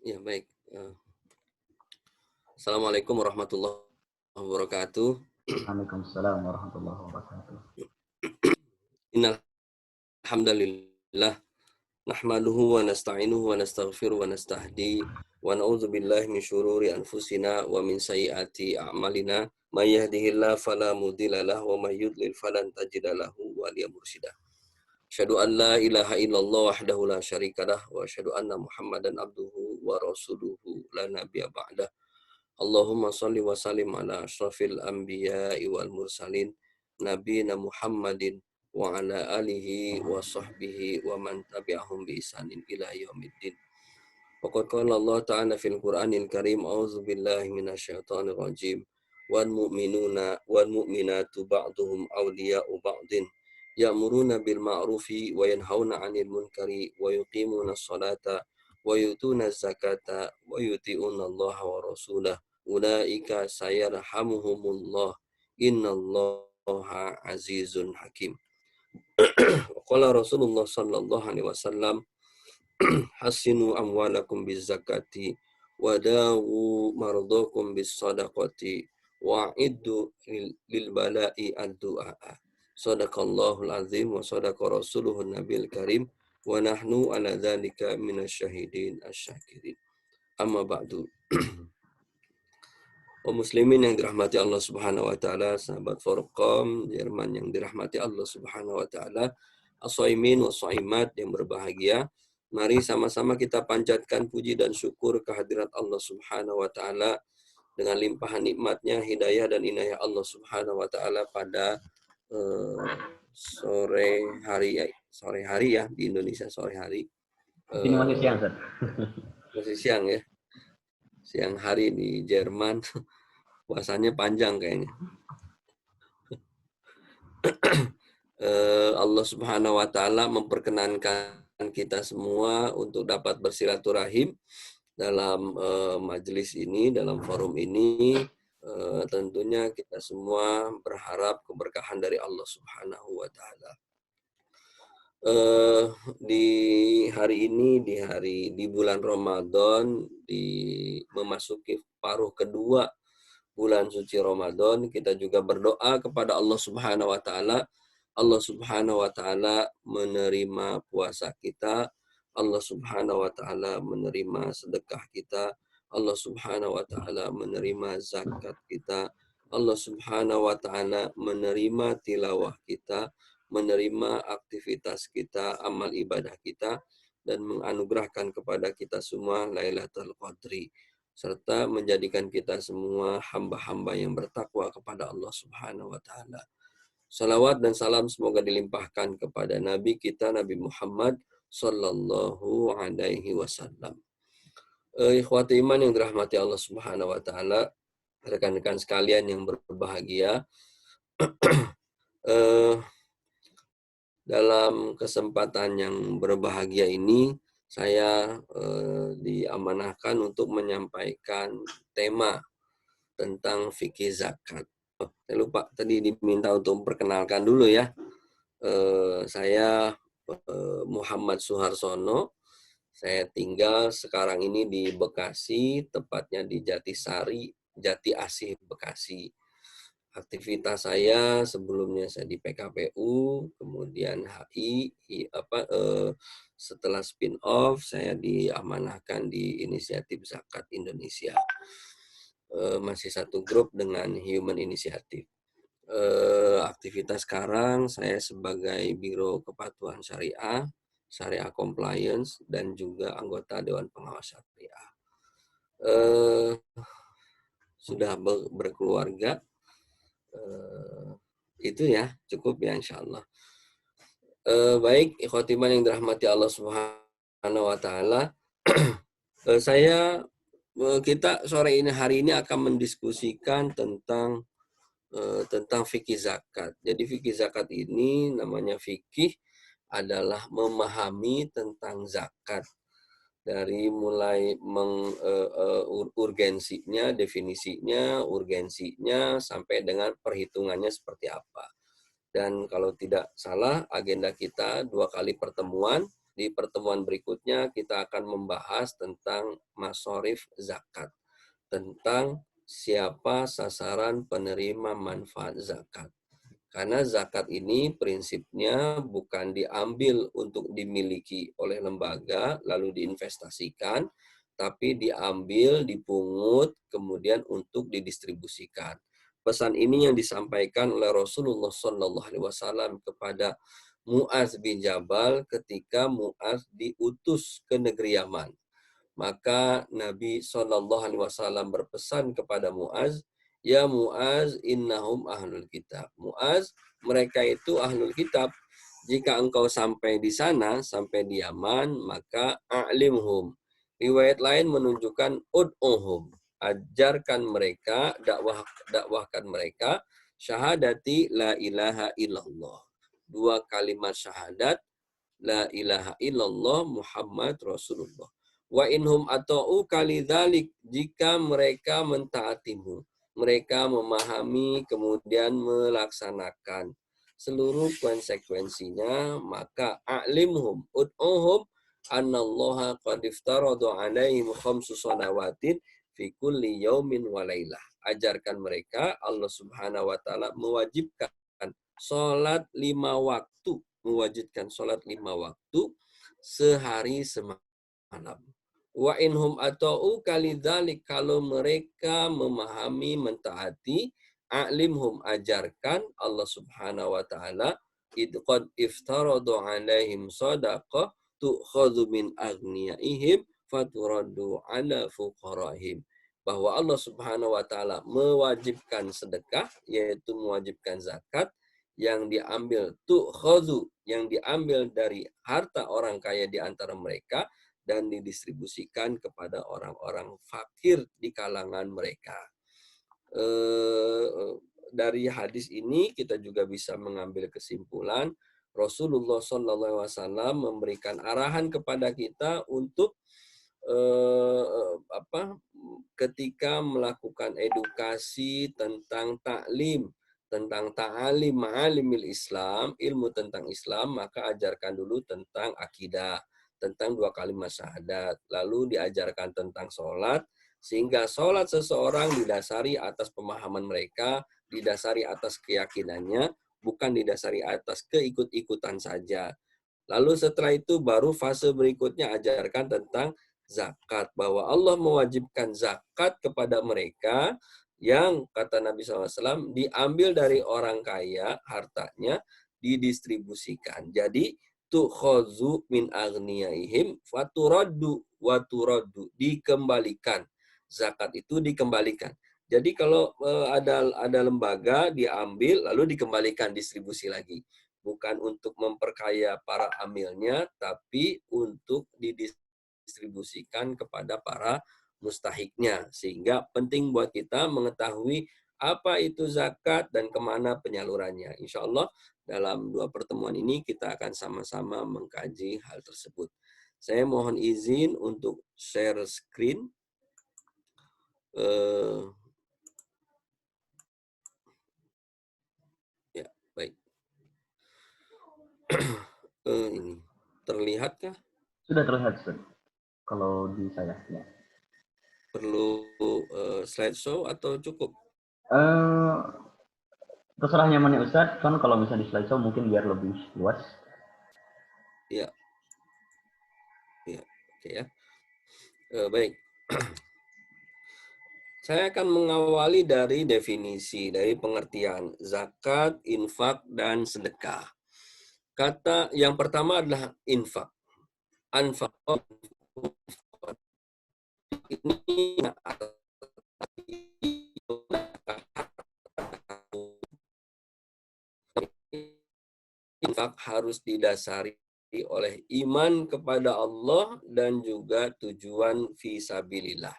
Ya, baik. Assalamualaikum warahmatullahi wabarakatuh. Waalaikumsalam warahmatullahi wabarakatuh. Innal hamdalillah nahmaduhu wa nasta'inuhu wa nastaghfiruhu wa nastahdi wa na'udzu billahi min syururi anfusina wa min sayyiati a'malina may yahdihillahu fala mudhilla lahu wa may yudlil falan tajida lahu waliya mursyida. Asyhadu an la ilaha illallah wahdahu la syarikalah wa asyhadu anna Muhammadan abduhu wa rasuluhu la nabiyya ba'dah. Allahumma shalli wa sallim ala asyrafil anbiya'i wal mursalin nabiyina Muhammadin wa ala alihi wa sahbihi wa man tabi'ahum bi ihsanin ila yaumiddin. Waqad qala Allah ta'ala fil Qur'anil Karim, a'udzu billahi minasyaitonir rajim. Wal mu'minuna wal mu'minatu ba'duhum awliya'u ba'din ya'muruna bil ma'rufi wa yanhauna 'anil munkari wa yuqimuna sholata wa yutuna zakata wa yuti'una Allah wa rasulahu ulaika sayarhamuhumullah innallaha azizun hakim. Qala Rasulullah sallallahu alaihi wasallam, hasinu amwalakum bizakati wadawu mardakum bis sadaqati wa'iddu lil bala'i ad-du'a. Sadaqallahul azim wa sadaqa rasuluhun nabil karim wa nahnu ala dzalika minasyahidin asyakirin. Amma ba'du. Muslimin yang dirahmati Allah Subhanahu wa taala, sahabat Forkom Jerman yang dirahmati Allah Subhanahu wa taala, as-shaimin was-shaimat yang berbahagia, mari sama-sama kita panjatkan puji dan syukur kehadirat Allah Subhanahu wa taala dengan limpahan nikmatnya, hidayah dan inayah Allah Subhanahu wa taala pada sore hari ya di Indonesia, sore hari. Ini masih siang, Ustaz. Masih siang ya. Siang hari di Jerman. Puasanya panjang kayaknya. Allah Subhanahu wa taala memperkenankan kita semua untuk dapat bersilaturahim dalam majelis ini, dalam forum ini. Tentunya kita semua berharap keberkahan dari Allah Subhanahu wa taala. Di hari ini, di bulan Ramadan, memasuki paruh kedua bulan suci Ramadan, kita juga berdoa kepada Allah Subhanahu wa taala. Allah Subhanahu wa taala menerima puasa kita, Allah Subhanahu wa taala menerima sedekah kita, Allah Subhanahu wa taala menerima zakat kita, Allah Subhanahu wa taala menerima tilawah kita, menerima aktivitas kita, amal ibadah kita, dan menganugerahkan kepada kita semua Lailatul Qadri, serta menjadikan kita semua hamba-hamba yang bertakwa kepada Allah Subhanahu wa taala. Salawat dan salam semoga dilimpahkan kepada Nabi kita, Nabi Muhammad sallallahu alaihi wasallam. Ikhwati iman yang dirahmati Allah Subhanahu wa taala, rekan-rekan sekalian yang berbahagia, dalam kesempatan yang berbahagia ini saya diamanahkan untuk menyampaikan tema tentang fikih zakat. Saya lupa tadi diminta untuk memperkenalkan dulu ya. Saya Muhammad Suharsono. Saya tinggal sekarang ini di Bekasi, tepatnya di Jatisari, Jati Asih, Bekasi. Aktivitas saya sebelumnya saya di PKPU, kemudian HI, setelah spin off saya diamanahkan di Inisiatif Zakat Indonesia. Masih satu grup dengan Human Initiative. Aktivitas sekarang saya sebagai Biro Kepatuhan Syariah, Syariah Compliance, dan juga anggota Dewan Pengawas Syariah. Sudah berkeluarga, itu ya, cukup ya insya Allah. Baik, ikhwatiman yang dirahmati Allah Subhanahu wa taala. Kita hari ini akan mendiskusikan tentang fikih zakat. Jadi fikih zakat ini namanya fikih adalah memahami tentang zakat, dari mulai urgensinya, definisinya, urgensinya, sampai dengan perhitungannya seperti apa. Dan kalau tidak salah, agenda kita 2 kali pertemuan Di pertemuan berikutnya kita akan membahas tentang masorif zakat, tentang siapa sasaran penerima manfaat zakat. Karena zakat ini prinsipnya bukan diambil untuk dimiliki oleh lembaga lalu diinvestasikan, tapi diambil, dipungut, kemudian untuk didistribusikan. Pesan ini yang disampaikan oleh Rasulullah SAW kepada Mu'adz bin Jabal ketika Mu'adz diutus ke negeri Yaman. Maka Nabi SAW berpesan kepada Mu'adz, ya Mu'adz innahum ahlul kitab. Mu'adz, mereka itu ahlul kitab. Jika engkau sampai di sana, sampai di Yaman, maka a'limhum. Riwayat lain menunjukkan ud'uhum. Ajarkan mereka, dakwahkan mereka, syahadati la ilaha illallah. 2 kalimat syahadat, la ilaha illallah Muhammad Rasulullah. Wa inhum ata'u kalidzalik, jika mereka mentaatimu, mereka memahami kemudian melaksanakan seluruh konsekuensinya, maka a'limhum ud'uhum annallaha qad iftarada 'alaihim khamsu shalawatin fi kulli yaumin wa lailah. Ajarkan mereka Allah Subhanahu wa taala mewajibkan salat 5 waktu, mewajibkan salat 5 waktu sehari semalam. Wa inhum ata'u kalidzalik, kalau mereka memahami, mentaati, a'limhum, ajarkan Allah Subhanahu wa taala id qad iftaradu 'alaihim shadaqah tu'khadhu min aghniyaihim faturaddu 'ala fuqaraihim, bahwa Allah Subhanahu wa taala mewajibkan sedekah, yaitu mewajibkan zakat, yang diambil tu'khadhu, yang diambil dari harta orang kaya di antara mereka dan didistribusikan kepada orang-orang fakir di kalangan mereka. Dari hadis ini kita juga bisa mengambil kesimpulan Rasulullah SAW memberikan arahan kepada kita untuk ketika melakukan edukasi tentang taklim, tentang ta'alim ma'alimil Islam, ilmu tentang Islam, maka ajarkan dulu tentang akidah, tentang 2 kalimat syahadat, lalu diajarkan tentang sholat, sehingga sholat seseorang didasari atas pemahaman mereka, didasari atas keyakinannya, bukan didasari atas keikut-ikutan saja. Lalu setelah itu baru fase berikutnya ajarkan tentang zakat, bahwa Allah mewajibkan zakat kepada mereka yang kata Nabi SAW diambil dari orang kaya, hartanya didistribusikan. Jadi tu'khazu min aghniyaihim faturaddu wa turaddu, dikembalikan. Zakat itu dikembalikan. Jadi kalau ada lembaga diambil lalu dikembalikan, distribusi lagi. Bukan untuk memperkaya para amilnya, tapi untuk didistribusikan kepada para mustahiknya. Sehingga penting buat kita mengetahui apa itu zakat dan kemana penyalurannya. Insya Allah dalam 2 pertemuan ini kita akan sama-sama mengkaji hal tersebut. Saya mohon izin untuk share screen. Ya, baik. Ini terlihatkah? Sudah terlihat, Ustaz. Kalau di saya, ya. Perlu slideshow atau cukup? Terserah nyamannya Ustaz, kan kalau misalnya di slideshow mungkin biar lebih luas. Iya. Ya, oke ya. Baik. Saya akan mengawali dari definisi, dari pengertian zakat, infak, dan sedekah. Kata yang pertama adalah infak. Anfaq ini infak harus didasari oleh iman kepada Allah dan juga tujuan fisabilillah.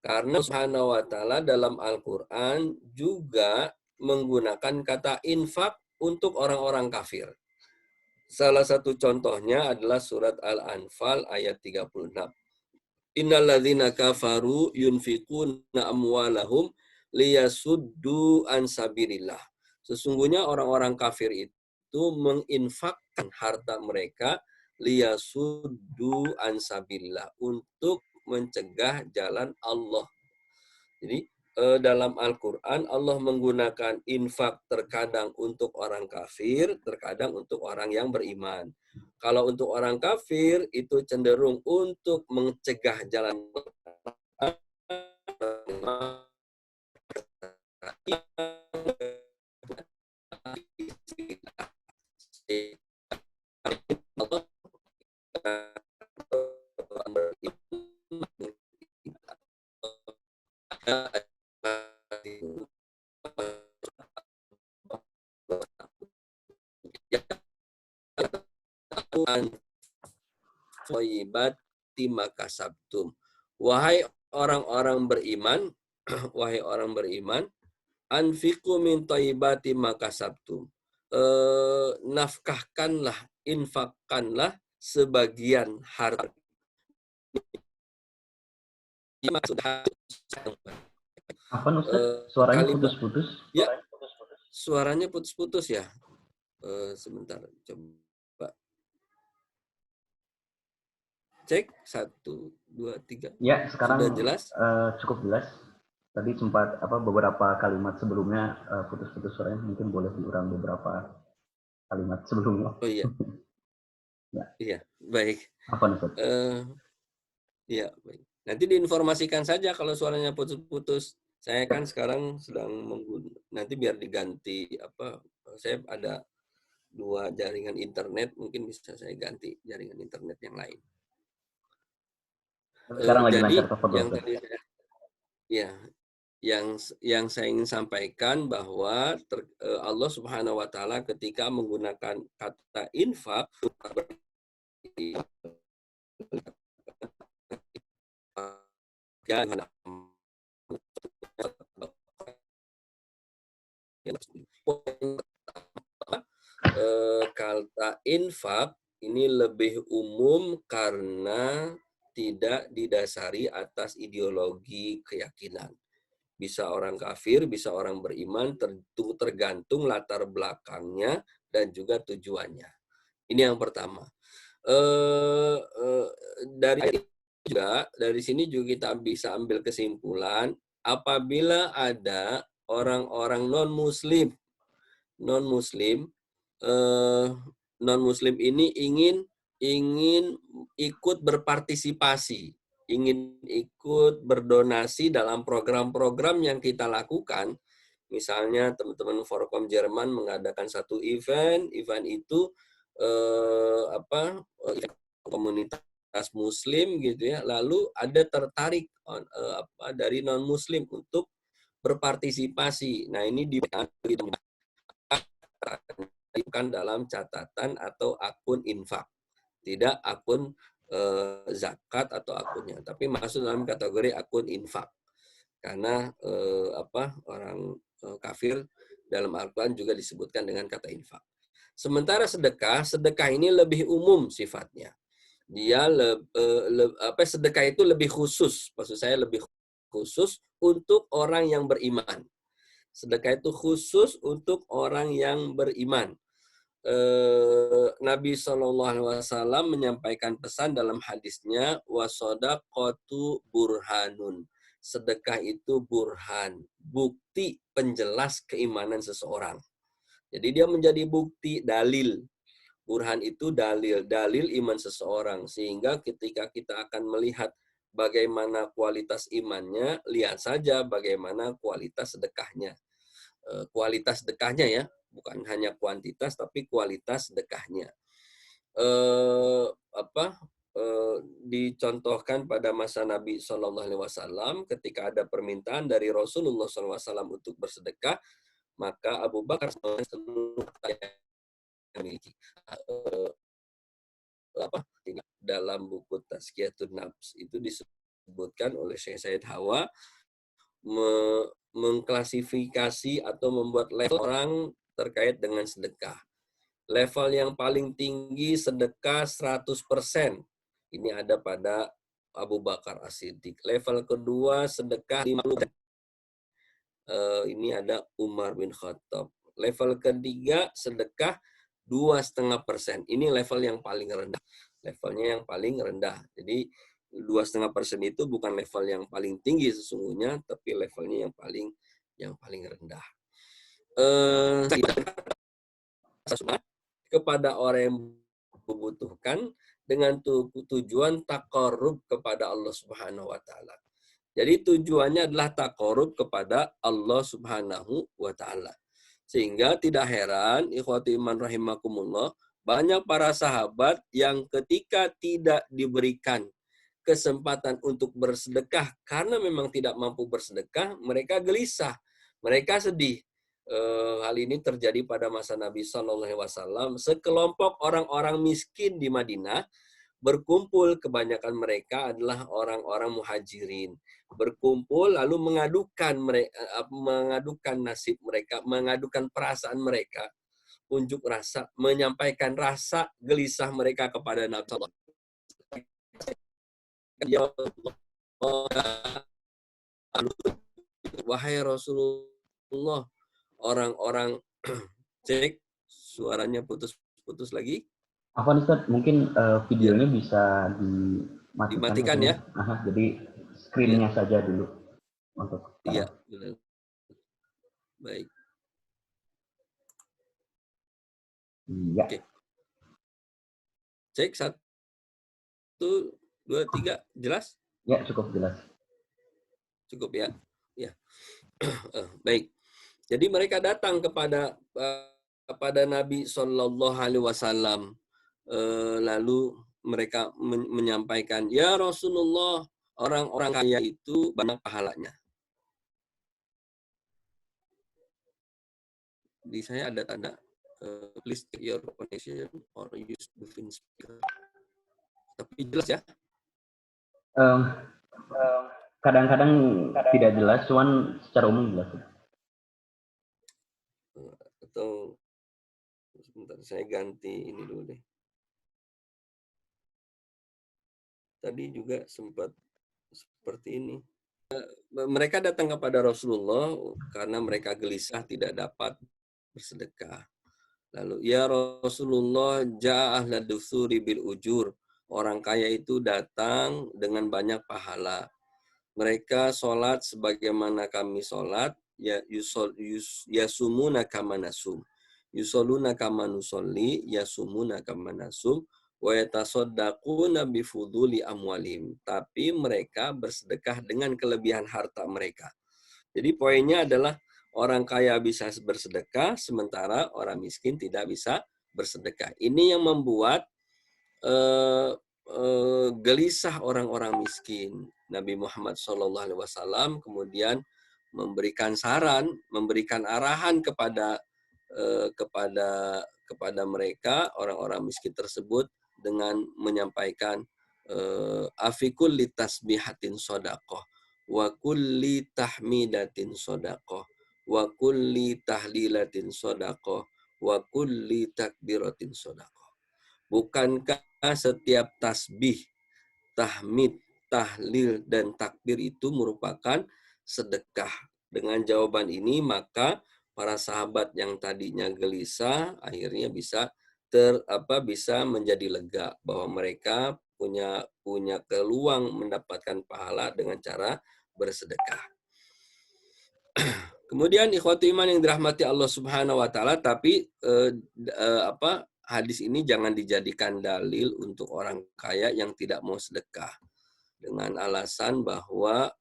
Karena Subhanahu wa taala dalam Al-Qur'an juga menggunakan kata infak untuk orang-orang kafir. Salah satu contohnya adalah surat Al-Anfal ayat 36. Innalladzina kafaru yunfikuna amwalahum liyasuddu an sabilillah. Sesungguhnya orang-orang kafir itu menginfakkan harta mereka liyasuddu ansabillah, untuk mencegah jalan Allah. Jadi dalam Al-Quran Allah menggunakan infak terkadang untuk orang kafir, terkadang untuk orang yang beriman. Kalau untuk orang kafir itu cenderung untuk mencegah jalan Thayyibati makasabtum. Wahai orang-orang beriman, wahai orang beriman, anfiqu min thayyibati makasabtum. Nafkahkanlah, infakkanlah sebagian harta. Apa Ustaz? Suaranya Kalimat putus-putus. ya, suaranya putus-putus ya. Sebentar, coba cek 1, 2, 3. Ya, sekarang Sudah jelas? cukup jelas. Tadi sempat beberapa kalimat sebelumnya putus-putus suaranya, mungkin boleh diulang beberapa kalimat sebelumnya. Oh iya. Ya. Iya, baik. Apa nih, Ustaz? Iya, baik. Nanti diinformasikan saja kalau suaranya putus-putus. Saya kan sekarang sedang nanti biar diganti saya ada 2 jaringan internet, mungkin bisa saya ganti jaringan internet yang lain. Sekarang lagi Jadi lancar telepon, yang Ustaz. tadi yang saya ingin sampaikan bahwa Allah Subhanahu wa taala ketika menggunakan kata infak kata infak ini lebih umum karena tidak didasari atas ideologi keyakinan. Bisa orang kafir, bisa orang beriman, tergantung latar belakangnya dan juga tujuannya. Ini yang pertama. Dari sini juga kita bisa ambil kesimpulan, apabila ada orang-orang non-muslim non-muslim ini ingin ikut berpartisipasi, ingin ikut berdonasi dalam program-program yang kita lakukan. Misalnya teman-teman Forkom Jerman mengadakan satu event itu komunitas muslim gitu ya, lalu ada tertarik dari non muslim untuk berpartisipasi. Nah, ini dibukan dalam catatan atau akun infak, tidak akun zakat atau akunnya, tapi masuk dalam kategori akun infak. Karena orang kafir dalam Al-Quran juga disebutkan dengan kata infak. Sementara sedekah ini lebih umum sifatnya. Dia sedekah itu lebih khusus, maksud saya lebih khusus untuk orang yang beriman. Sedekah itu khusus untuk orang yang beriman. Nabi SAW menyampaikan pesan dalam hadisnya, wasodaqatu burhanun. Sedekah itu burhan, bukti penjelas keimanan seseorang. Jadi dia menjadi bukti, dalil. Burhan itu dalil iman seseorang. Sehingga ketika kita akan melihat bagaimana kualitas imannya, lihat saja bagaimana kualitas sedekahnya. Kualitas sedekahnya ya, bukan hanya kuantitas tapi kualitas sedekahnya. Dicontohkan pada masa Nabi SAW ketika ada permintaan dari Rasulullah SAW untuk bersedekah, maka Abu Bakar memiliki dalam buku Tazkiyatun Nafs itu disebutkan oleh Syekh Said Hawa mengklasifikasi atau membuat level orang terkait dengan sedekah. Level yang paling tinggi sedekah 100%. Ini ada pada Abu Bakar As-Siddiq. Level kedua sedekah 50%. Ini ada Umar bin Khattab. Level ketiga sedekah 2,5%. Ini level yang paling rendah. levelnya yang paling rendah. Jadi 2,5% itu bukan level yang paling tinggi sesungguhnya, tapi levelnya yang paling rendah. Kepada orang yang membutuhkan dengan tujuan takarrub kepada Allah Subhanahu wa taala. Jadi tujuannya adalah takarrub kepada Allah Subhanahu wa taala. Sehingga tidak heran ikhwati iman rahimakumullah, banyak para sahabat yang ketika tidak diberikan kesempatan untuk bersedekah karena memang tidak mampu bersedekah, mereka gelisah, mereka sedih. Hal ini terjadi pada masa Nabi Shallallahu Alaihi Wasallam. Sekelompok orang-orang miskin di Madinah berkumpul, kebanyakan mereka adalah orang-orang muhajirin. Berkumpul lalu mengadukan nasib mereka, mengadukan perasaan mereka, unjuk rasa, menyampaikan rasa gelisah mereka kepada Nabi Shallallahu Alaihi Wasallam. Ya Allah, wahai Rasulullah, orang-orang cek suaranya putus-putus lagi. Apa nih Ustaz? Mungkin videonya bisa dimatikan ya. Jadi screen-nya saja dulu untuk Iya, benar. Baik. Iya. Oke. Cek 1, 2, 3, jelas? Ya, cukup jelas. Cukup ya. Ya. Baik. Jadi mereka datang kepada Nabi Shallallahu Alaihi Wasallam, lalu mereka menyampaikan, ya Rasulullah, orang-orang kaya itu banyak pahalanya. Di saya ada tanda, please check your connection or use different speaker. Tapi jelas ya? Kadang-kadang tidak jelas, cuman secara umum jelas. Atau sebentar, saya ganti ini dulu deh. Tadi juga sempat seperti ini. Mereka datang kepada Rasulullah karena mereka gelisah tidak dapat bersedekah. Lalu, ya Rasulullah, ja'ahla dusuri bil ujur. Orang kaya itu datang dengan banyak pahala. Mereka sholat sebagaimana kami sholat, yasumuna kama nasum. Yusoluna kama nusolli, yasumuna kama nasum, wa yatasaddaquna bifuduli amwalim. Tapi mereka bersedekah dengan kelebihan harta mereka. Jadi poinnya adalah orang kaya bisa bersedekah, sementara orang miskin tidak bisa bersedekah. Ini yang membuat gelisah orang-orang miskin. Nabi Muhammad SAW kemudian memberikan saran, memberikan arahan kepada mereka orang-orang miskin tersebut dengan menyampaikan afikul litasbihatin sodaqoh wa kulli tahmidatin sodaqoh wa kulli tahlilatin sodaqoh wa kulli takbiratin sodaqoh. Bukankah setiap tasbih, tahmid, tahlil, dan takbir itu merupakan sedekah? Dengan jawaban ini, maka para sahabat yang tadinya gelisah akhirnya bisa menjadi lega bahwa mereka punya peluang mendapatkan pahala dengan cara bersedekah. Kemudian ikhwati iman yang dirahmati Allah Subhanahu wa taala, tapi hadis ini jangan dijadikan dalil untuk orang kaya yang tidak mau sedekah dengan alasan bahwa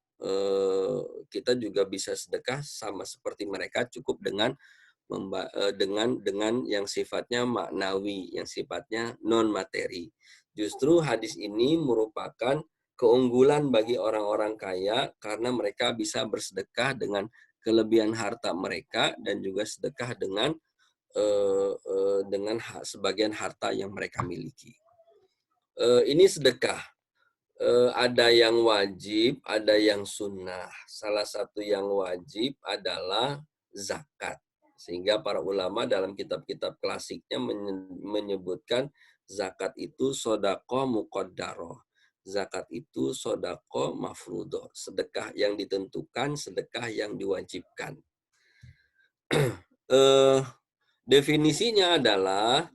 kita juga bisa sedekah sama seperti mereka, cukup dengan yang sifatnya maknawi, yang sifatnya non materi. Justru hadis ini merupakan keunggulan bagi orang-orang kaya karena mereka bisa bersedekah dengan kelebihan harta mereka dan juga sedekah dengan sebagian harta yang mereka miliki. Ini sedekah. Ada yang wajib, ada yang sunnah. Salah satu yang wajib adalah zakat. Sehingga para ulama dalam kitab-kitab klasiknya menyebutkan zakat itu sodaqoh muqaddaroh. Zakat itu sodaqoh mafrudoh. Sedekah yang ditentukan, sedekah yang diwajibkan. Definisinya adalah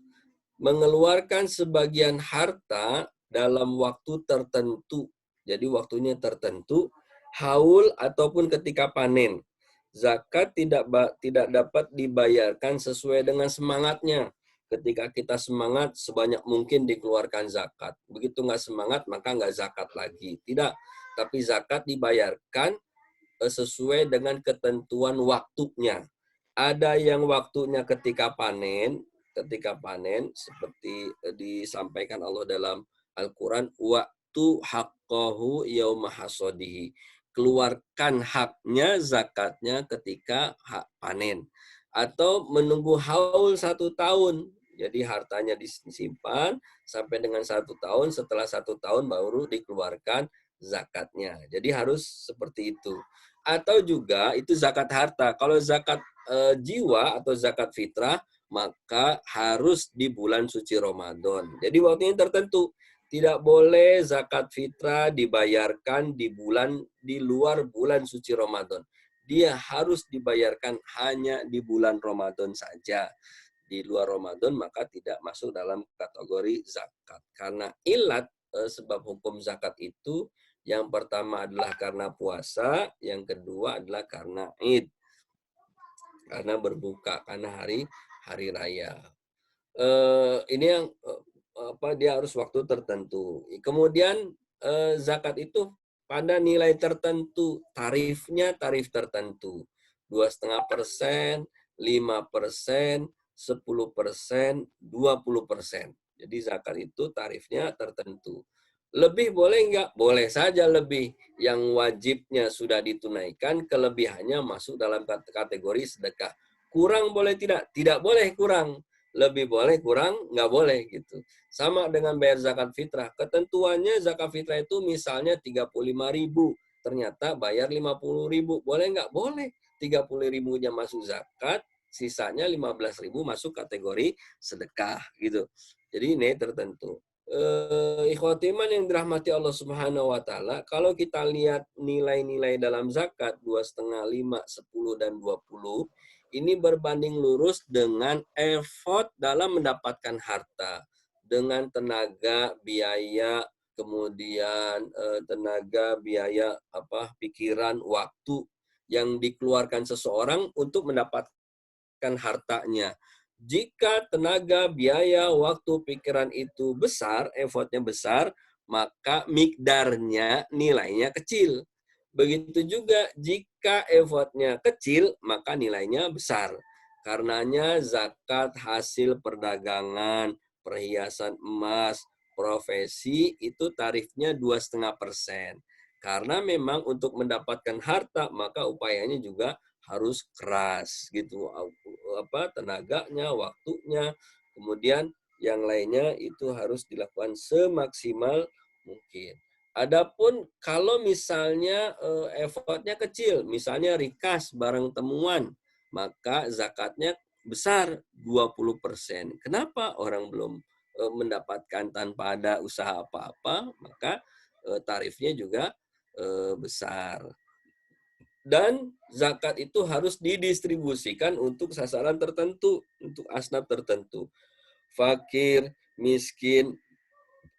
mengeluarkan sebagian harta dalam waktu tertentu. Jadi waktunya tertentu, haul ataupun ketika panen. Zakat tidak dapat dibayarkan sesuai dengan semangatnya. Ketika kita semangat, sebanyak mungkin dikeluarkan zakat. Begitu nggak semangat, maka nggak zakat lagi. Tidak, tapi zakat dibayarkan sesuai dengan ketentuan waktunya. Ada yang waktunya ketika panen seperti disampaikan Allah dalam Al-Qur'an, waktu haqqahu yauma hasadihi. Keluarkan haknya zakatnya ketika hak panen. Atau menunggu haul 1 tahun. Jadi hartanya disimpan sampai dengan 1 tahun, setelah 1 tahun baru dikeluarkan zakatnya. Jadi harus seperti itu. Atau juga itu zakat harta. Kalau zakat jiwa atau zakat fitrah, maka harus di bulan suci Ramadan. Jadi waktunya tertentu. Tidak boleh zakat fitrah dibayarkan di luar bulan suci Ramadan. Dia harus dibayarkan hanya di bulan Ramadan saja. Di luar Ramadan maka tidak masuk dalam kategori zakat. Karena ilat sebab hukum zakat itu yang pertama adalah karena puasa, yang kedua adalah karena Id. Karena berbuka, karena hari raya. Ini yang dia harus waktu tertentu. Kemudian zakat itu pada nilai tertentu, tarifnya tarif tertentu. 2,5%, 5%, 10%, 20%. Jadi zakat itu tarifnya tertentu. Lebih boleh enggak? Boleh saja lebih. Yang wajibnya sudah ditunaikan, kelebihannya masuk dalam kategori sedekah. Kurang boleh tidak? Tidak boleh kurang. Lebih boleh, kurang nggak boleh gitu. Sama dengan bayar zakat fitrah. Ketentuannya zakat fitrah itu misalnya 35.000. Ternyata bayar 50.000. Boleh nggak? Boleh. 30.000-nya masuk zakat, sisanya 15.000 masuk kategori sedekah gitu. Jadi ini tertentu. Ikhwati iman yang dirahmati Allah Subhanahu wa taala, kalau kita lihat nilai-nilai dalam zakat 2,5, 5, 10 dan 20, ini berbanding lurus dengan effort dalam mendapatkan harta, dengan tenaga, biaya, kemudian tenaga, biaya pikiran, waktu yang dikeluarkan seseorang untuk mendapatkan hartanya. Jika tenaga, biaya, waktu, pikiran itu besar, effortnya besar, maka mikdarnya, nilainya kecil. Begitu juga jika effortnya kecil, maka nilainya besar. Karenanya zakat hasil perdagangan, perhiasan emas, profesi itu tarifnya 2,5%. Karena memang untuk mendapatkan harta, maka upayanya juga harus keras gitu, tenaganya, waktunya, kemudian yang lainnya itu harus dilakukan semaksimal mungkin. Adapun kalau misalnya effortnya kecil, misalnya rikas barang temuan, maka zakatnya besar 20%. Kenapa orang belum mendapatkan tanpa ada usaha apa-apa, maka tarifnya juga besar. Dan zakat itu harus didistribusikan untuk sasaran tertentu, untuk asnaf tertentu. Fakir, miskin,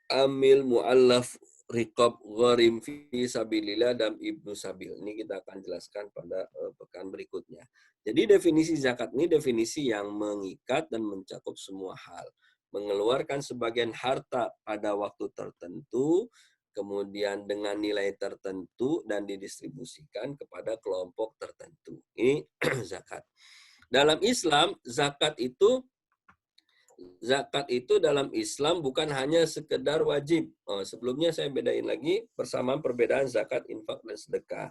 amil, mu'allaf, riqab, gharim, fi sabilillah, dan ibnu sabil. Ini kita akan jelaskan pada pekan berikutnya. Jadi definisi zakat ini definisi yang mengikat dan mencakup semua hal. Mengeluarkan sebagian harta pada waktu tertentu, kemudian dengan nilai tertentu dan didistribusikan kepada kelompok tertentu. Ini zakat. Dalam Islam, zakat itu dalam Islam bukan hanya sekedar wajib. Sebelumnya saya bedain lagi persamaan perbedaan zakat, infak, dan sedekah.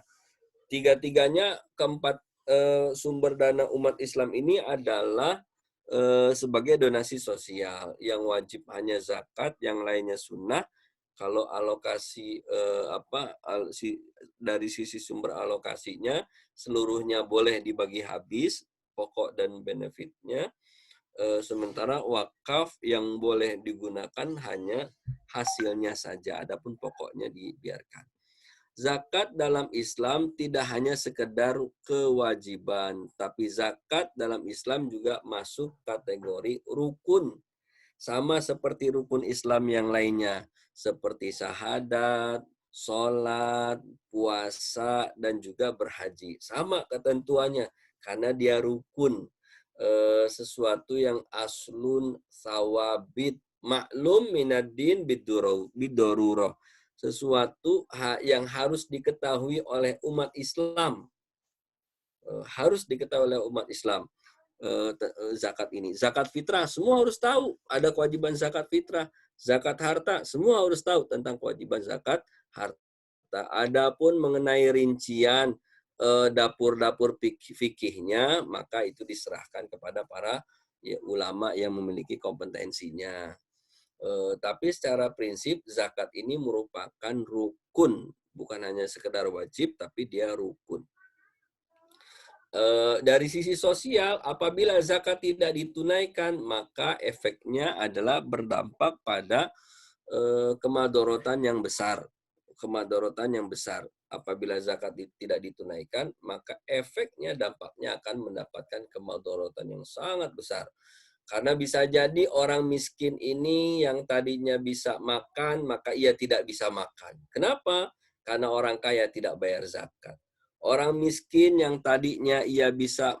Tiga-tiganya keempat sumber dana umat Islam ini dari sebagai donasi sosial. Yang wajib hanya zakat, yang lainnya sunnah. Kalau alokasi dari sisi sumber alokasinya, seluruhnya boleh dibagi habis, pokok dan benefitnya. Sementara wakaf yang boleh digunakan hanya hasilnya saja, adapun pokoknya dibiarkan. Zakat dalam Islam tidak hanya sekedar kewajiban, tapi zakat dalam Islam juga masuk kategori rukun. sama seperti rukun Islam yang lainnya, seperti syahadat, sholat, puasa, dan juga berhaji. Sama ketentuannya, karena dia rukun. Sesuatu yang aslun sawabit maklum minaddin bidoruro. Sesuatu yang harus diketahui oleh umat Islam. Harus diketahui oleh umat Islam. Zakat ini. Zakat fitrah, semua harus tahu. Ada kewajiban zakat fitrah. Zakat harta, semua harus tahu tentang kewajiban zakat harta. Adapun mengenai rincian dapur-dapur fikihnya, maka itu diserahkan kepada para ulama yang memiliki kompetensinya. Tapi secara prinsip zakat ini merupakan rukun, bukan hanya sekedar wajib, tapi dia rukun. Dari sisi sosial, apabila zakat tidak ditunaikan, maka efeknya adalah berdampak pada kemadorotan yang besar. Kemadorotan yang besar. Apabila zakat tidak ditunaikan, maka efeknya, dampaknya akan mendapatkan kemadorotan yang sangat besar. Karena bisa jadi orang miskin ini yang tadinya bisa makan, maka ia tidak bisa makan. Kenapa? Karena orang kaya tidak bayar zakat. Orang miskin yang tadinya ia bisa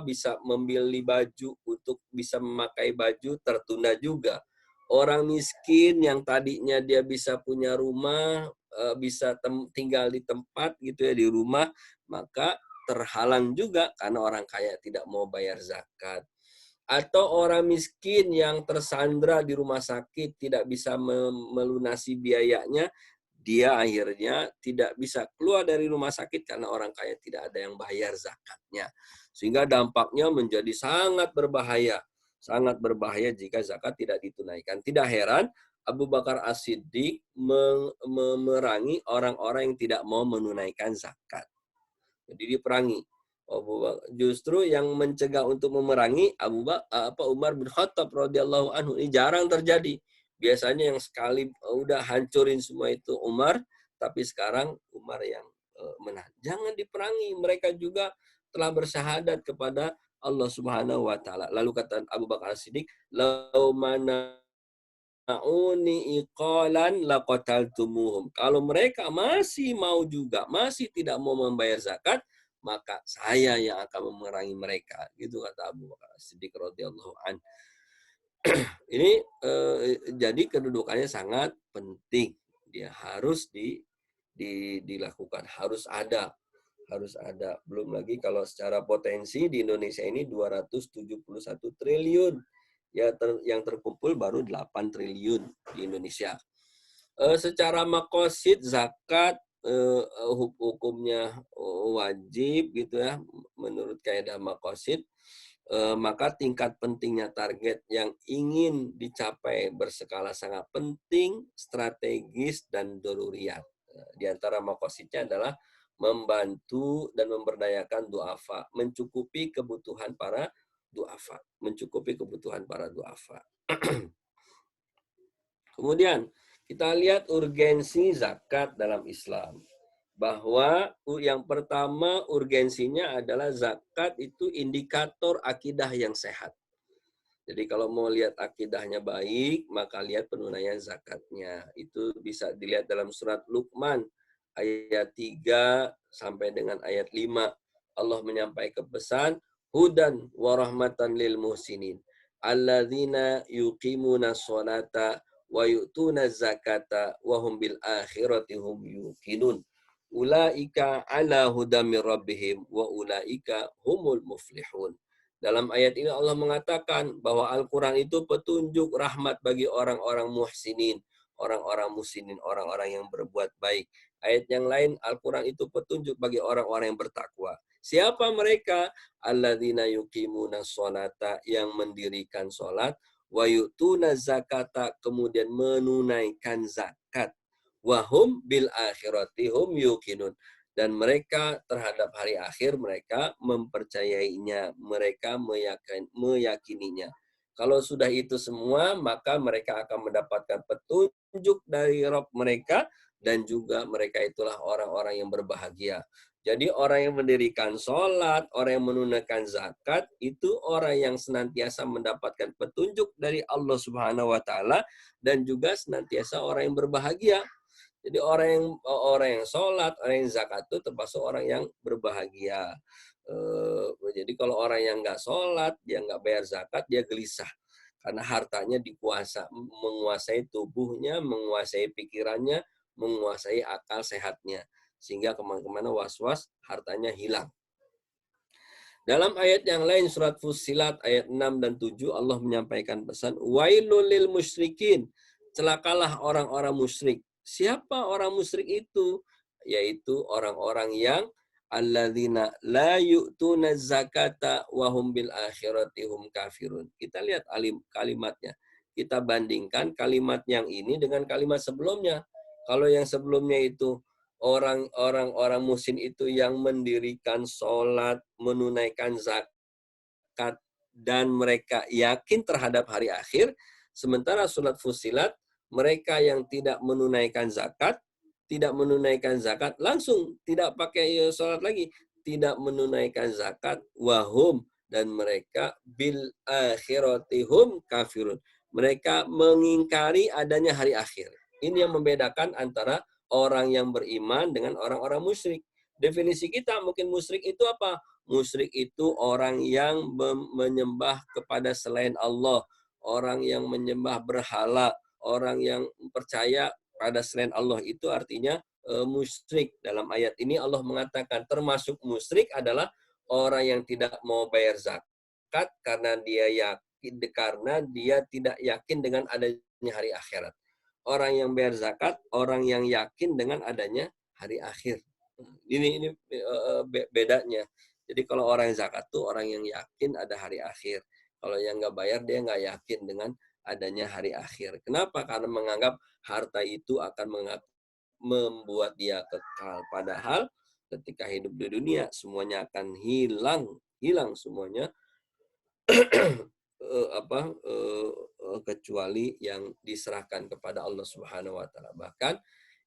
bisa membeli baju untuk bisa memakai baju tertunda juga. Orang miskin yang tadinya dia bisa punya rumah, bisa tinggal di tempat gitu ya, di rumah, maka terhalang juga karena orang kaya tidak mau bayar zakat. Atau orang miskin yang tersandra di rumah sakit tidak bisa melunasi biayanya, dia akhirnya tidak bisa keluar dari rumah sakit karena orang kaya tidak ada yang bayar zakatnya. Sehingga dampaknya menjadi sangat berbahaya. Sangat berbahaya jika zakat tidak ditunaikan. Tidak heran Abu Bakar As-Siddiq memerangi orang-orang yang tidak mau menunaikan zakat. Jadi diperangi. Justru yang mencegah untuk memerangi Umar bin Khattab radhiyallahu anhu. Ini jarang terjadi. Biasanya yang sekali udah hancurin semua itu Umar, tapi sekarang Umar yang menang. Jangan diperangi, mereka juga telah bersyahadat kepada Allah Subhanahu wa taala. Lalu kata Abu Bakar As-Siddiq, "Lau mana'uni iqalan laqataltumuhum." Kalau mereka masih mau juga, masih tidak mau membayar zakat, maka saya yang akan memerangi mereka. Gitu kata Abu Bakar As-Siddiq radhiyallahu anhu. Ini jadi kedudukannya sangat penting. Dia harus dilakukan, harus ada. Belum lagi kalau secara potensi di Indonesia ini 271 triliun. Yang terkumpul baru 8 triliun di Indonesia. Secara makosid zakat hukumnya wajib gitu ya, menurut kaidah makosid. Maka tingkat pentingnya target yang ingin dicapai berskala sangat penting, strategis, dan doruriyat. Di antara makosidnya adalah membantu dan memberdayakan duafa, mencukupi kebutuhan para duafa. Kemudian kita lihat urgensi zakat dalam Islam. Bahwa yang pertama urgensinya adalah zakat itu indikator akidah yang sehat. Jadi kalau mau lihat akidahnya baik, maka lihat penunaian zakatnya. Itu bisa dilihat dalam surat Luqman ayat 3 sampai dengan ayat 5. Allah menyampaikan pesan, hudan wa rahmatan lil muhsinin alladzina yuqimuna sholata wa yu'tuna zakata wa hum bil akhirati hum yuqinun. Ulaika ala hudamir rabbihim wa ulaika humul muflihun. Dalam ayat ini Allah mengatakan bahwa Al-Quran itu petunjuk rahmat bagi orang-orang muhsinin, orang-orang muslimin, orang-orang yang berbuat baik. Ayat yang lain, Al-Quran itu petunjuk bagi orang-orang yang bertakwa. Siapa mereka? Alladzina yuqimuna sholata, yang mendirikan sholat, wa yu'tuna zakata, kemudian menunaikan zakat. Wahum bil akhirati hum yuqinun. Dan mereka terhadap hari akhir mereka mempercayainya, mereka meyakininya. Kalau sudah itu semua, maka mereka akan mendapatkan petunjuk dari Rabb mereka, dan juga mereka itulah orang-orang yang berbahagia. Jadi orang yang mendirikan sholat, orang yang menunaikan zakat, itu orang yang senantiasa mendapatkan petunjuk dari Allah Subhanahu wa Ta'ala, dan juga senantiasa orang yang berbahagia. Jadi orang yang sholat, orang yang zakat itu termasuk orang yang berbahagia. Jadi kalau orang yang nggak sholat, dia nggak bayar zakat, dia gelisah. Karena hartanya menguasai tubuhnya, menguasai pikirannya, menguasai akal sehatnya. Sehingga kemana-mana was-was, hartanya hilang. Dalam ayat yang lain, surat Fussilat ayat 6 dan 7, Allah menyampaikan pesan, Wailul lil musyrikin, celakalah orang-orang musyrik. Siapa orang musyrik itu? Yaitu orang-orang yang alladzina la yu'tuna zakata wa hum bil akhirati hum kafirun. Kita lihat kalimatnya. Kita bandingkan kalimat yang ini dengan kalimat sebelumnya. Kalau yang sebelumnya itu orang musim itu yang mendirikan sholat, menunaikan zakat, dan mereka yakin terhadap hari akhir. Sementara surat Fussilat, mereka yang tidak menunaikan zakat, langsung tidak pakai sholat lagi, tidak menunaikan zakat, wahum, dan mereka bil akhiratihum kafirun. Mereka mengingkari adanya hari akhir. Ini yang membedakan antara orang yang beriman dengan orang-orang musyrik. Definisi kita mungkin musyrik itu apa? Musyrik itu orang yang menyembah kepada selain Allah, orang yang menyembah berhala, orang yang percaya pada selain Allah, itu artinya musyrik. Dalam ayat ini Allah mengatakan termasuk musyrik adalah orang yang tidak mau bayar zakat karena dia tidak yakin dengan adanya hari akhirat. Orang yang bayar zakat, orang yang yakin dengan adanya hari akhir. Ini bedanya. Jadi kalau orang yang zakat tuh orang yang yakin ada hari akhir. Kalau yang nggak bayar, dia nggak yakin dengan adanya hari akhir. Kenapa? Karena menganggap harta itu akan membuat dia kekal. Padahal ketika hidup di dunia, semuanya akan hilang semuanya. Kecuali yang diserahkan kepada Allah Subhanahu wa taala. Bahkan